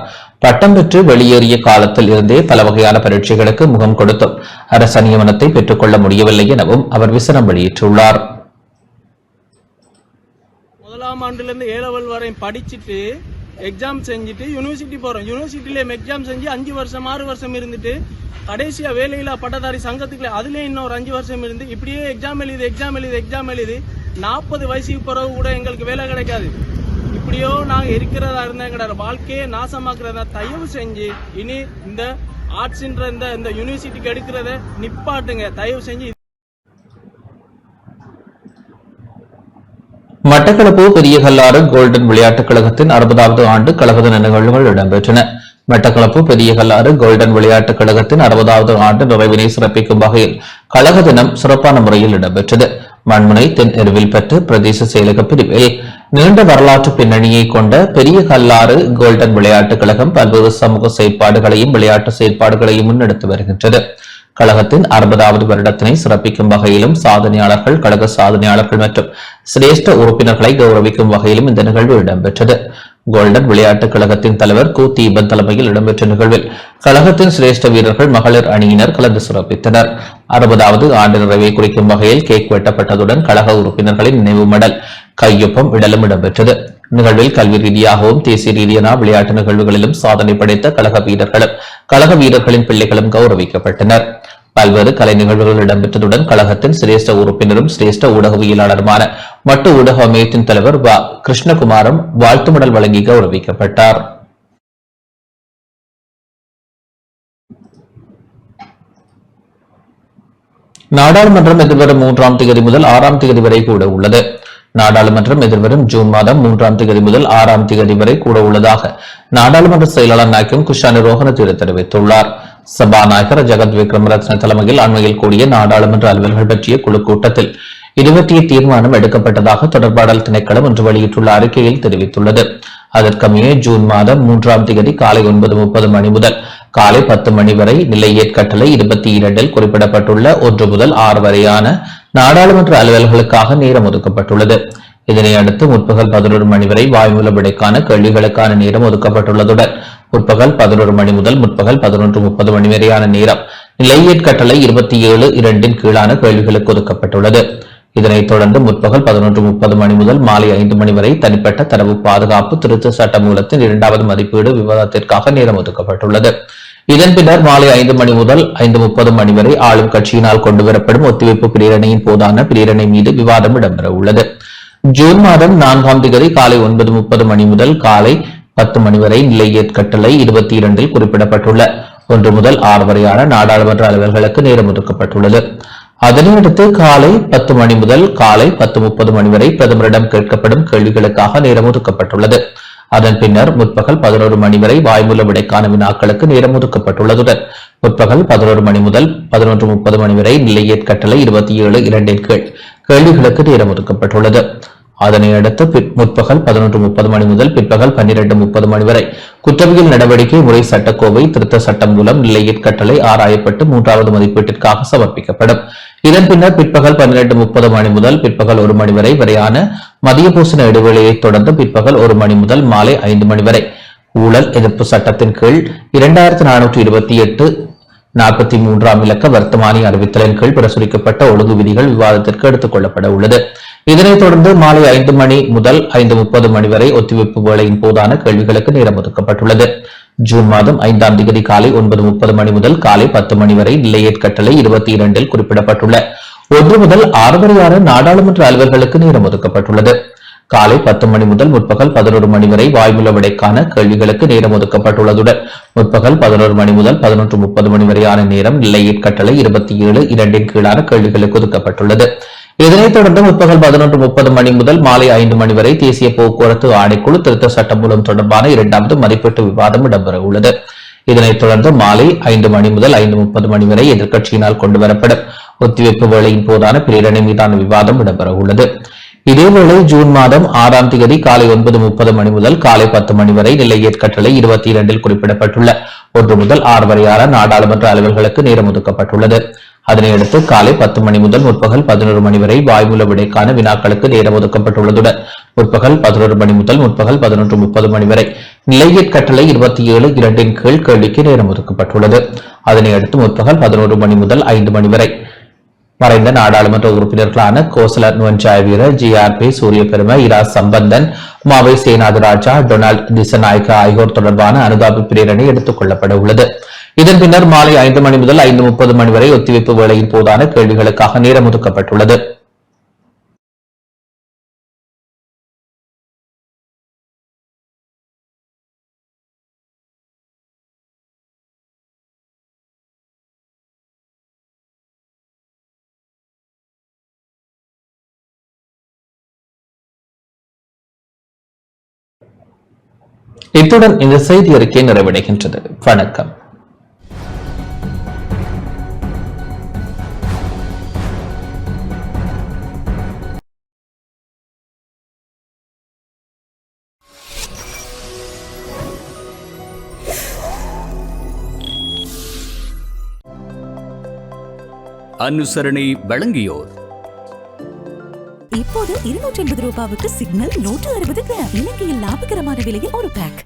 Speaker 3: பட்டம் பெற்று வெளியேறிய காலத்தில் இருந்தே பல வகையான பரீட்சைகளுக்கு முகம் கொடுத்தும் அரச நியமனத்தை பெற்றுக் கொள்ள முடியவில்லை எனவும் அவர் விசனம் வெளியிட்டுள்ளார்.
Speaker 15: முதலாம் ஆண்டுலேருந்து A-level வரை படிச்சுட்டு எக்ஸாம் செஞ்சுட்டு யூனிவர்சிட்டி போகிறோம். யூனிவர்சிட்டியிலேயும் எக்ஸாம் செஞ்சு 5 வருஷம் 6 வருஷம் இருந்துட்டு கடைசியாக வேலையில்லா பட்டதாரி சங்கத்துக்குள்ள அதுலேயும் இன்னொரு 5 வருஷம் இருந்து இப்படியே எக்ஸாம் எழுதி 40 வயசுக்கு பிறகு கூட எங்களுக்கு வேலை கிடைக்காது. இப்படியோ நாங்கள் இருக்கிறதா இருந்தால் எங்களோட வாழ்க்கையை நாசமாக்குறதா தயவு செஞ்சு இனி இந்த ஆர்ட்ஸ்ன்ற இந்த யூனிவர்சிட்டிக்கு எடுக்கிறத நிப்பாட்டுங்க தயவு செஞ்சு.
Speaker 3: மட்டக்களப்பு பெரிய கல்லாறு கோல்டன் விளையாட்டுக் கழகத்தின் 60வது ஆண்டு கழக தின நிகழ்வுகள் இடம்பெற்றன. மட்டக்களப்பு பெரிய கல்லாறு கோல்டன் விளையாட்டுக் கழகத்தின் 60வது ஆண்டு நிறைவினை சிறப்பிக்கும் வகையில் கழக தினம் சிறப்பான முறையில் இடம்பெற்றது. மண்முனை தென் எருவில்பட்டு பிரதேச செயலக பிரிவில் நீண்ட வரலாற்று பின்னணியை கொண்ட பெரிய கல்லாறு கோல்டன் விளையாட்டுக் கழகம் பல்வேறு சமூக செயற்பாடுகளையும் விளையாட்டு செயற்பாடுகளையும் முன்னெடுத்து வருகின்றது. கழகத்தின் 60வது வருடத்தினை சிறப்பிக்கும் வகையிலும் சாதனையாளர்கள், கழக சாதனையாளர்கள் மற்றும் சிரேஷ்ட உறுப்பினர்களை கௌரவிக்கும் வகையிலும் இந்த நிகழ்வு இடம்பெற்றது. கோல்டன் விளையாட்டுக் கழகத்தின் தலைவர் கு தீபன் தலைமையில் இடம்பெற்ற நிகழ்வில் கழகத்தின் சிரேஷ்ட வீரர்கள், மகளிர் அணியினர் கலந்து சிறப்பித்தனர். 60வது ஆண்டு நிறைவை குறிக்கும் வகையில் கேக் வெட்டப்பட்டதுடன் கழக உறுப்பினர்களின் நினைவு மடல், கையொப்பம் இடலும் இடம்பெற்றது. நிகழ்வில் கல்வி ரீதியாகவும் தேசிய ரீதியான விளையாட்டு நிகழ்வுகளிலும் சாதனை படைத்த கழக வீரர்களும் கழக வீரர்களின் பிள்ளைகளும் கௌரவிக்கப்பட்டனர். பல்வேறு கலை நிகழ்வுகள் இடம்பெற்றதுடன் கழகத்தின் சிரேஷ்ட உறுப்பினரும் சிரேஷ்ட ஊடகவியலாளருமான மட்டு ஊடக அமையத்தின் தலைவர் வ கிருஷ்ணகுமாரும் வாழ்த்து மடல் வழங்கி கௌரவிக்கப்பட்டார். நாடாளுமன்றம் எதிர்வரும் 3ஆம் தேதி முதல் 6ஆம் தேதி வரை கூட உள்ளது. நாடாளுமன்றம் எதிர்வரும் ஜூன் மாதம் 3ஆம் தேதி முதல் 6ஆம் தேதி வரை கூட உள்ளதாக நாடாளுமன்ற செயலாளர் நாயகம் குஷானி ரோஹணதீர தெரிவித்துள்ளார். சபாநாயகர் ஜெகத் விக்ரமரத்ன தலைமையில் அண்மையில் கூடிய நாடாளுமன்ற அலுவல்கள் பற்றிய குழு கூட்டத்தில் 20 தீர்மானம் எடுக்கப்பட்டதாக தொடர்பாடல் திணைக்களம் இன்று வெளியிட்டுள்ள அறிக்கையில் தெரிவித்துள்ளது. அதற்கமைய ஜூன் மாதம் 3ஆம் தேதி காலை 9:30 மணி முதல் காலை 10 மணி வரை நிலையேற்கட்டளை 22 குறிப்பிடப்பட்டுள்ள 1 முதல் 6 வரையான நாடாளுமன்ற அலுவல்களுக்காக நேரம் ஒதுக்கப்பட்டுள்ளது. இதனை அடுத்து முற்பகல் 11 மணி வரை வாய்மூல விடைக்கான கேள்விகளுக்கான நேரம் ஒதுக்கப்பட்டுள்ளதுடன் முற்பகல் 11 மணி முதல் முற்பகல் 11:30 மணி வரையான நேரம் நிலையேற்கட்டளை 27(2) கீழான கேள்விகளுக்கு ஒதுக்கப்பட்டுள்ளது. இதனைத் தொடர்ந்து முற்பகல் 11:30 மணி முதல் மாலை 5 மணி வரை தனிப்பட்ட தரவு பாதுகாப்பு திருத்த சட்ட மூலத்தின் 2வது மதிப்பீடு விவாதத்திற்காக நேரம் ஒதுக்கப்பட்டுள்ளது. இதன் பின்னர் மாலை 5 மணி முதல் 5:30 மணி வரை ஆளும் கட்சியினால் கொண்டுவரப்படும் ஒத்திவைப்பு பிரேரணையின் போதான பிரேரணை மீது விவாதம் இடம்பெற உள்ளது. ஜூன் மாதம் 4ஆம் தேதி காலை 9:30 மணி முதல் காலை 10 மணி வரை நிலையேற்கட்டளை 22 குறிப்பிடப்பட்டுள்ள 1 முதல் 6 வரையான நாடாளுமன்ற அலுவல்களுக்கு நேரம் ஒதுக்கப்பட்டுள்ளது. அதனையடுத்து காலை 10 மணி முதல் காலை 10:30 மணி வரை பிரதமரிடம் கேட்கப்படும் கேள்விகளுக்காக நேரம் ஒதுக்கப்பட்டுள்ளது. அதன் பின்னர் முற்பகல் 11 மணி வரை வாய்மூல விடைக்கான வினாக்களுக்கு நேரம் ஒதுக்கப்பட்டுள்ளதுடன் முற்பகல் 11 மணி முதல் 11:30 மணி வரை நிலையேற்கட்டளை 27(2) கீழ் கேள்விகளுக்கு நேரம் ஒதுக்கப்பட்டுள்ளது. அதனையடுத்து முற்பகல் 11:30 மணி முதல் பிற்பகல் 12:30 மணி வரை குற்றவியல் நடவடிக்கை முறை சட்டக்கோவை திருத்த சட்டம் மூலம் நிலையேற்கட்டளை ஆராயப்பட்டு 3வது மதிப்பீட்டிற்காக சமர்ப்பிக்கப்படும். இதன் பின்னர் பிற்பகல் 12:30 மணி முதல் பிற்பகல் 1 மணி வரையான மதிய பூசண இடைவேளையை தொடர்ந்து பிற்பகல் 1 மணி முதல் மாலை 5 மணி வரை ஊழல் எதிர்ப்பு சட்டத்தின் கீழ் 2428 43ஆம் இலக்க வர்த்தமானி அறிவித்தலின் கீழ் பிரசுரிக்கப்பட்ட ஒழுங்கு விதிகள் விவாதத்திற்கு எடுத்துக் கொள்ளப்பட உள்ளது. இதனைத் தொடர்ந்து மாலை 5 மணி முதல் 5:30 மணி வரை ஒத்திவைப்பு வேளையின் போதான கேள்விகளுக்கு நேரம் ஒதுக்கப்பட்டுள்ளது. ஜூன் மாதம் 5ஆம் தேதி காலை 9:30 மணி முதல் காலை 10 மணி வரை நிலையேற் கட்டளை 22 குறிப்பிடப்பட்டுள்ள 1 முதல் 6 வரையான நாடாளுமன்ற அலுவல்களுக்கு நேரம் ஒதுக்கப்பட்டுள்ளது. காலை 10 மணி முதல் முற்பகல் 11 மணி வரை வாய்மூல விடைக்கான கேள்விகளுக்கு நேரம் ஒதுக்கப்பட்டுள்ளதுடன் முற்பகல் 11 மணி முதல் 11:30 மணி வரையான நேரம் நிலையேற் கட்டளை 27(2) கீழான கேள்விகளுக்கு ஒதுக்கப்பட்டுள்ளது. இதனைத் தொடர்ந்து முற்பகல் 11:30 மணி முதல் மாலை 5 மணி வரை தேசிய போக்குவரத்து ஆணைக்குழு திருத்த சட்டம் மூலம் தொடர்பான 2வது மதிப்பீட்டு விவாதம் இடம்பெற உள்ளது. இதனைத் தொடர்ந்து மாலை 5 மணி முதல் 5:30 மணி வரை எதிர்க்கட்சியினால் கொண்டுவரப்படும் ஒத்திவைப்பு வேளையின் போதான பிரேரணை மீதான விவாதம் இடம்பெற உள்ளது. இதேவேளை ஜூன் மாதம் 6ஆம் தேதி காலை 9:30 மணி முதல் காலை 10 மணி வரை நிலையேற் கட்டளை 22 குறிப்பிடப்பட்டுள்ள 1 முதல் 6 வரையான நாடாளுமன்ற அலுவல்களுக்கு நேரம் ஒதுக்கப்பட்டுள்ளது. அதனையடுத்து காலை 10 மணி முதல் முற்பகல் 11 மணி வரை வாய்மூல விடைக்கான வினாக்களுக்கு நேரம் ஒதுக்கப்பட்டுள்ளதுடன் முற்பகல் 11 மணி முதல் முற்பகல் 11:30 மணி வரை நிலையேற் கட்டளை 27(2) கீழ் கேள்விக்கு நேரம் ஒதுக்கப்பட்டுள்ளது. அதனையடுத்து முற்பகல் 11 மணி முதல் 5 மணி வரை மறைந்த நாடாளுமன்ற உறுப்பினர்களான கோசல நுவன்ஜாயவீர, ஜி.ஆர்.பி. சூரியபெரும, இரா சம்பந்தன், மாவை சேனாதிராஜா, டொனால்ட் திசநாயக்க ஆகியோர் தொடர்பான அனுதாப பிரேரணை எடுத்துக் கொள்ளப்பட உள்ளது. இதன் பின்னர் மாலை 5 மணி முதல் 5:30 மணி வரை ஒத்திவைப்பு வேளையின் போதான கேள்விகளுக்காக நேரம் ஒதுக்கப்பட்டுள்ளது. இத்துடன் இந்த செய்தி அறிக்கை நிறைவடைகின்றது. வணக்கம்.
Speaker 16: அனுசரணை வழங்கியோர்
Speaker 2: இப்போது 280 ரூபாவுக்கு சிக்னல் 160 கிராம். இலங்கையில் லாபகரமான விலையில் ஒரு பேக்.